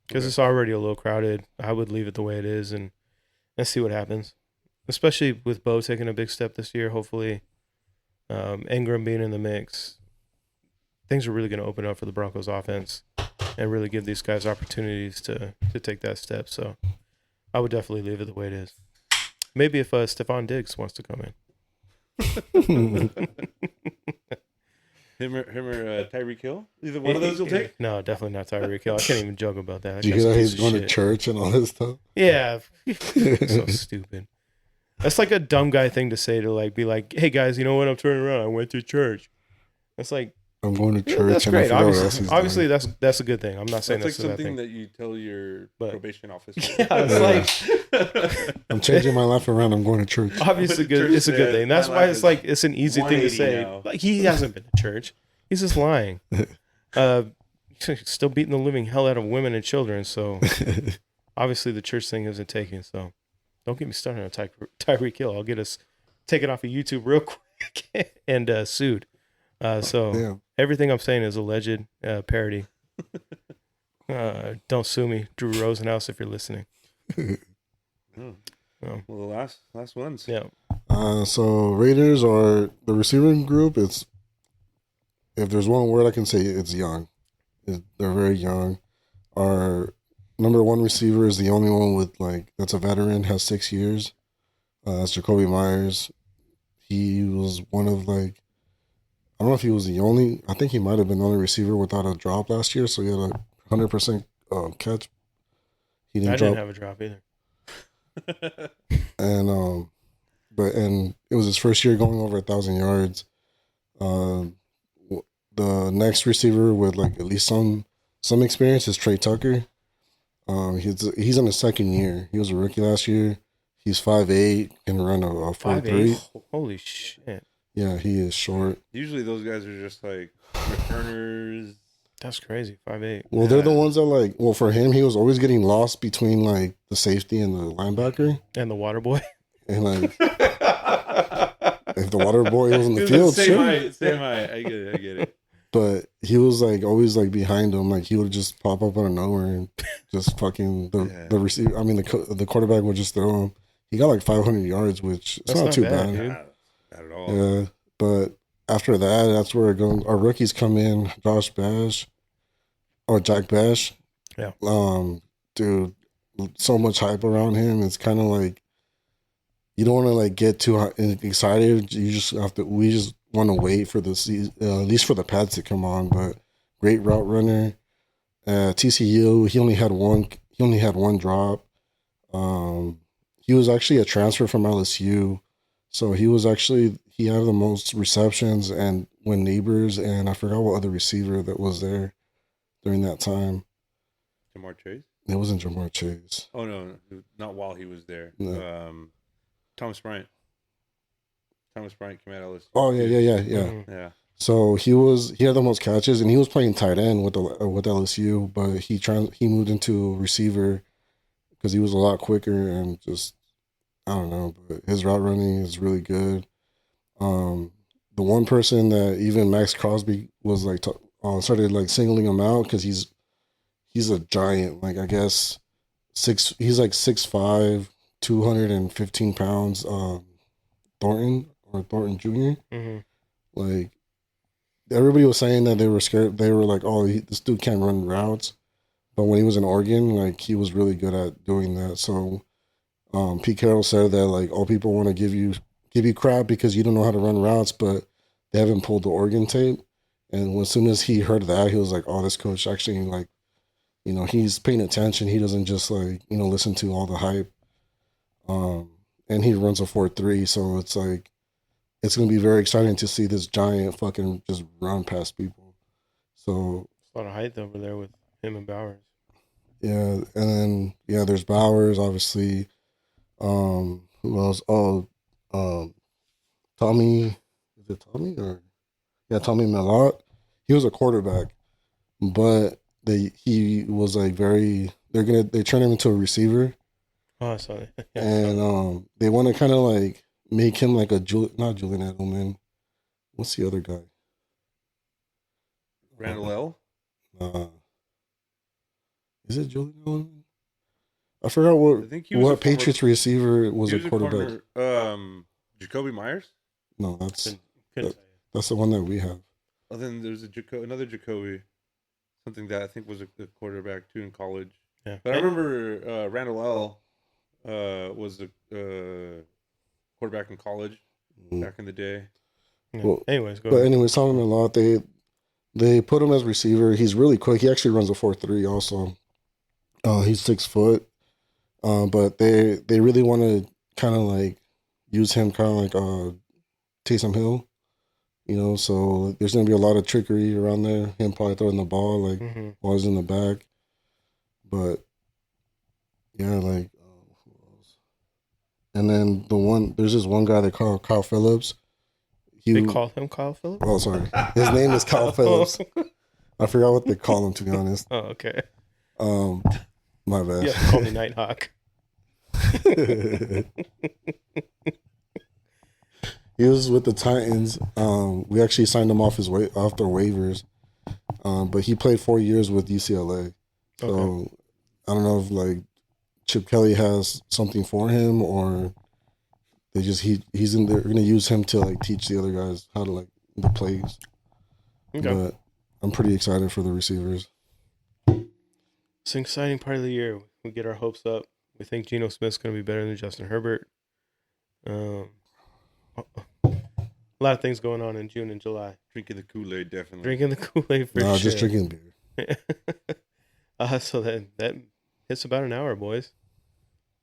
[SPEAKER 1] because it's already a little crowded. I would leave it the way it is and see what happens. Especially with Bo taking a big step this year, hopefully, Ingram being in the mix. Things are really going to open up for the Broncos offense and really give these guys opportunities to take that step. So I would definitely leave it the way it is. Maybe if Stephon Diggs wants to come in.
[SPEAKER 2] Him or Tyreek Hill? Either one of those you'll take?
[SPEAKER 1] No, definitely not Tyreek Hill. I can't even joke about that.
[SPEAKER 3] Do you hear that he's going to church and all this stuff?
[SPEAKER 1] Yeah. So stupid. That's like a dumb guy thing to say to like be like, hey guys, you know what? I'm turning around. I went to church. It's like
[SPEAKER 3] I'm going to church.
[SPEAKER 1] That's
[SPEAKER 3] and
[SPEAKER 1] great.
[SPEAKER 3] Obviously,
[SPEAKER 1] that's a good thing. I'm not saying
[SPEAKER 2] that's
[SPEAKER 1] that's
[SPEAKER 2] like
[SPEAKER 1] a bad
[SPEAKER 2] something
[SPEAKER 1] thing.
[SPEAKER 2] that you tell your probation officer.
[SPEAKER 1] Yeah, it's like
[SPEAKER 3] I'm changing my life around. I'm going to church.
[SPEAKER 1] Obviously, good. It's a good thing. That's why it's like it's an easy thing to say.
[SPEAKER 2] Now.
[SPEAKER 1] Like he hasn't been to church. He's just lying. Still beating the living hell out of women and children. So obviously the church thing isn't taking. So don't get me started on Tyreek Hill. I'll get us taken off of YouTube real quick and sued. So everything I'm saying is alleged parody. Don't sue me, Drew Rosenhaus, if you're listening.
[SPEAKER 2] Well, the last ones.
[SPEAKER 1] Yeah.
[SPEAKER 3] So Raiders are the receiving group. It's, if there's one word I can say, it's young. They're very young. Our number one receiver is the only one with that's a veteran, has 6 years. That's Jacoby Myers. He was one of I don't know if he was the only. I think he might have been the only receiver without a drop last year. So he had a 100% catch. He didn't
[SPEAKER 1] didn't have a drop either.
[SPEAKER 3] And it was his first year going over 1,000 yards. The next receiver with at least some experience is Trey Tucker. He's in his second year. He was a rookie last year. He's 5'8", can run a 4.3.
[SPEAKER 1] Holy shit.
[SPEAKER 3] Yeah, he is short.
[SPEAKER 2] Usually those guys are just returners.
[SPEAKER 1] That's crazy. 5'8".
[SPEAKER 3] Well, they're the ones that for him, he was always getting lost between the safety and the linebacker.
[SPEAKER 1] And the water boy.
[SPEAKER 3] And if the water boy was in the field,
[SPEAKER 2] same height. I get it.
[SPEAKER 3] But he was always behind him. He would just pop up out of nowhere and just fucking the receiver. I mean, the quarterback would just throw him. He got 500 yards, which it's not too bad.
[SPEAKER 2] Dude. Not at all.
[SPEAKER 3] Yeah, but after that's where our rookies come in. Jack Bash.
[SPEAKER 1] Yeah.
[SPEAKER 3] Dude, so much hype around him. It's kind of you don't want to get too excited. You just have to. We just want to wait for the season, at least for the pads to come on. But great route runner. TCU, he only had one drop. He was actually a transfer from LSU, so he had the most receptions and when Neighbors and I forgot what other receiver that was there during that time.
[SPEAKER 2] Jamar Chase?
[SPEAKER 3] It wasn't Jamar Chase.
[SPEAKER 2] Oh, no, not while he was there.
[SPEAKER 3] No.
[SPEAKER 2] Thomas Bryant. Thomas Bryant came out of LSU.
[SPEAKER 3] Oh yeah.
[SPEAKER 1] Mhm.
[SPEAKER 2] Yeah.
[SPEAKER 3] So he had the most catches, and he was playing tight end with LSU, but he moved into receiver because he was a lot quicker and just I don't know, but his route running is really good. The one person that even Max Crosby was like started like singling him out because he's a giant. Like I guess he's like 6'5", 215 pounds. Thornton Jr.
[SPEAKER 1] Mhm.
[SPEAKER 3] Like everybody was saying that they were scared. They were like, "Oh, this dude can't run routes." But when he was in Oregon, like he was really good at doing that. So Pete Carroll said that like all people want to give you crap because you don't know how to run routes, but they haven't pulled the Oregon tape. And as soon as he heard that, he was like, "Oh, this coach actually like, he's paying attention. He doesn't just like listen to all the hype." And he runs a 4.3, so it's like it's gonna be very exciting to see this giant fucking just run past people. So
[SPEAKER 1] A lot of height over there with him and Bowers.
[SPEAKER 3] yeah, and then there's Bowers, obviously. Who else? Oh, Tommy. Is it Tommy or Tommy Mellott? He was a quarterback, but he was like they turn him into a receiver,
[SPEAKER 1] Oh, I saw that. Yeah,
[SPEAKER 3] and they want to kind of like make him like not Julian Edelman. What's the other guy?
[SPEAKER 2] Randall L.
[SPEAKER 3] Is it Julian Edelman? I forgot
[SPEAKER 2] I think he was
[SPEAKER 3] what Patriots receiver was a quarterback.
[SPEAKER 2] Jacoby Myers.
[SPEAKER 3] No, that's
[SPEAKER 1] couldn't say.
[SPEAKER 3] that's the one that we have.
[SPEAKER 2] Oh, then there's another Jacoby, something that I think was a quarterback too in college.
[SPEAKER 1] Yeah.
[SPEAKER 2] But I remember Randall L. Was a quarterback in college back in the day.
[SPEAKER 1] Yeah.
[SPEAKER 3] Well,
[SPEAKER 1] anyways, go
[SPEAKER 3] but
[SPEAKER 1] ahead.
[SPEAKER 3] anyways, Tommy Mellott, they put him as receiver. He's really quick. He actually runs a 4.3 also. He's 6 foot. But they really want to kind of like use him kind of like Taysom Hill, so there's going to be a lot of trickery around there. Him probably throwing the ball like while he's in the back. But yeah, like who else? And then there's this one guy they call Kyle Phillips.
[SPEAKER 1] They call him Kyle Phillips?
[SPEAKER 3] Oh, sorry. His name is Kyle Phillips. I forgot what they call him, to be honest.
[SPEAKER 1] Oh, okay.
[SPEAKER 3] My bad.
[SPEAKER 1] Yeah, call me Nighthawk.
[SPEAKER 3] He was with the Titans. We actually signed him off their waivers. But he played 4 years with UCLA. So
[SPEAKER 1] Okay.
[SPEAKER 3] I don't know if like Chip Kelly has something for him or they just he's in there. They're gonna use him to like teach the other guys how to like the plays.
[SPEAKER 1] Okay.
[SPEAKER 3] But I'm pretty excited for the receivers.
[SPEAKER 1] It's an exciting part of the year. We get our hopes up. We think Geno Smith's going to be better than Justin Herbert. A lot of things going on in June and July.
[SPEAKER 2] Drinking the Kool-Aid, definitely.
[SPEAKER 1] Drinking the Kool-Aid for
[SPEAKER 3] No,
[SPEAKER 1] sure.
[SPEAKER 3] just drinking beer.
[SPEAKER 1] So that hits about an hour, boys.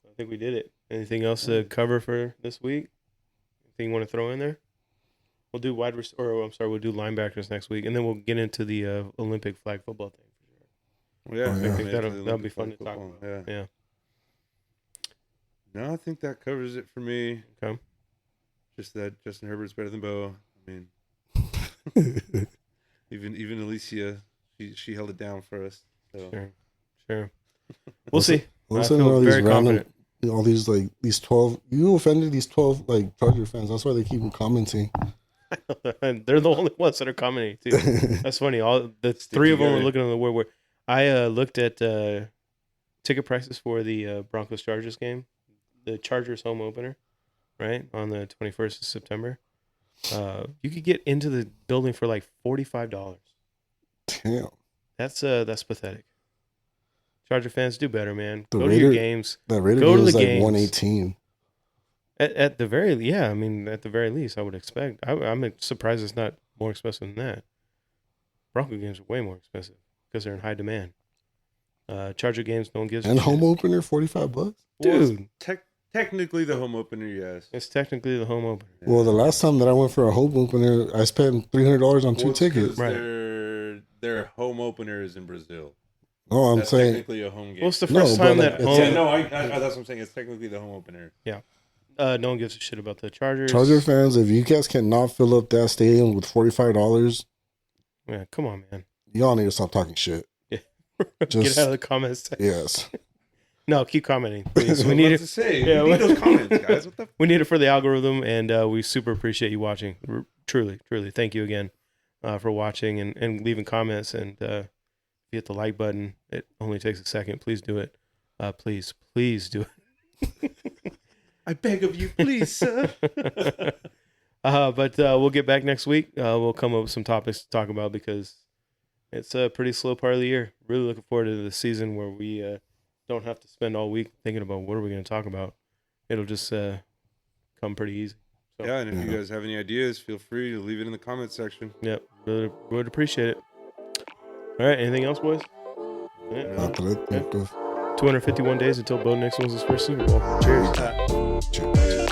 [SPEAKER 1] I think we did it. Anything else to cover for this week? Anything you want to throw in there? We'll do we'll do linebackers next week, and then we'll get into the Olympic flag football thing.
[SPEAKER 2] Yeah,
[SPEAKER 3] Oh, yeah.
[SPEAKER 1] I think that'll be fun to talk about. Yeah.
[SPEAKER 2] No, I think that covers it for me.
[SPEAKER 1] Okay.
[SPEAKER 2] Just that Justin Herbert's better than Bo. I mean, even Alicia, she held it down for us. So.
[SPEAKER 1] Sure. We'll see. I
[SPEAKER 3] Listen
[SPEAKER 1] feel
[SPEAKER 3] to all
[SPEAKER 1] very
[SPEAKER 3] these
[SPEAKER 1] confident.
[SPEAKER 3] all these 12. You offended these 12 like Charger fans. That's why they keep commenting.
[SPEAKER 1] They're the only ones that are commenting too. That's funny. All the three of them are looking on the word. I looked at ticket prices for the Broncos Chargers game, the Chargers home opener, right on the 21st of September. You could get into the building for like $45.
[SPEAKER 3] Damn,
[SPEAKER 1] that's pathetic. Charger fans, do better, man.
[SPEAKER 3] The
[SPEAKER 1] Go to your games.
[SPEAKER 3] That Raider
[SPEAKER 1] Go
[SPEAKER 3] game
[SPEAKER 1] to
[SPEAKER 3] was
[SPEAKER 1] the
[SPEAKER 3] like
[SPEAKER 1] games.
[SPEAKER 3] 118.
[SPEAKER 1] At the very at the very least, I would expect. I'm surprised it's not more expensive than that. Bronco games are way more expensive because they're in high demand. Charger games, no one gives a
[SPEAKER 3] And
[SPEAKER 1] shit.
[SPEAKER 3] home opener, $45.
[SPEAKER 1] Dude.
[SPEAKER 2] Technically the home opener, yes.
[SPEAKER 1] It's technically the home opener.
[SPEAKER 3] Well, the last time that I went for a home opener, I spent $300 on two
[SPEAKER 2] Well, it's 'cause
[SPEAKER 3] tickets.
[SPEAKER 1] Right.
[SPEAKER 2] Their home opener is in Brazil.
[SPEAKER 3] No, I'm
[SPEAKER 2] That's
[SPEAKER 3] saying
[SPEAKER 2] technically a home game.
[SPEAKER 1] Well, it's the
[SPEAKER 3] No,
[SPEAKER 1] first
[SPEAKER 3] but
[SPEAKER 1] time
[SPEAKER 3] like,
[SPEAKER 1] that
[SPEAKER 3] it's
[SPEAKER 1] home.
[SPEAKER 2] yeah, no, I that's what I'm saying. It's technically the home opener.
[SPEAKER 1] No one gives a shit about the Chargers.
[SPEAKER 3] Charger fans, if you guys cannot fill up that stadium with $45,
[SPEAKER 1] Yeah, come on, man.
[SPEAKER 3] y'all need to stop talking shit.
[SPEAKER 1] Get
[SPEAKER 3] Just-
[SPEAKER 1] out of the comments section.
[SPEAKER 3] Yes.
[SPEAKER 1] No, keep commenting, please.
[SPEAKER 2] We
[SPEAKER 1] We need
[SPEAKER 2] to
[SPEAKER 1] it.
[SPEAKER 2] say.
[SPEAKER 1] Yeah,
[SPEAKER 2] we need those comments, guys. What the?
[SPEAKER 1] We need it for the algorithm, and we super appreciate you watching. Truly, thank you again for watching and leaving comments. And if you hit the like button, it only takes a second. Please do it. Please do it.
[SPEAKER 2] I beg of you, please, sir.
[SPEAKER 1] But we'll get back next week. We'll come up with some topics to talk about because it's a pretty slow part of the year. Really looking forward to the season where we don't have to spend all week thinking about what are we going to talk about. It'll just come pretty easy. So,
[SPEAKER 2] Yeah, and if you guys have any ideas, feel free to leave it in the comments section.
[SPEAKER 1] Yep, really would appreciate it. All right, anything else, boys? Yeah.
[SPEAKER 3] Not that I think of.
[SPEAKER 1] 251 days until Bo Nix wins his first Super Bowl. Cheers.
[SPEAKER 3] Cheers.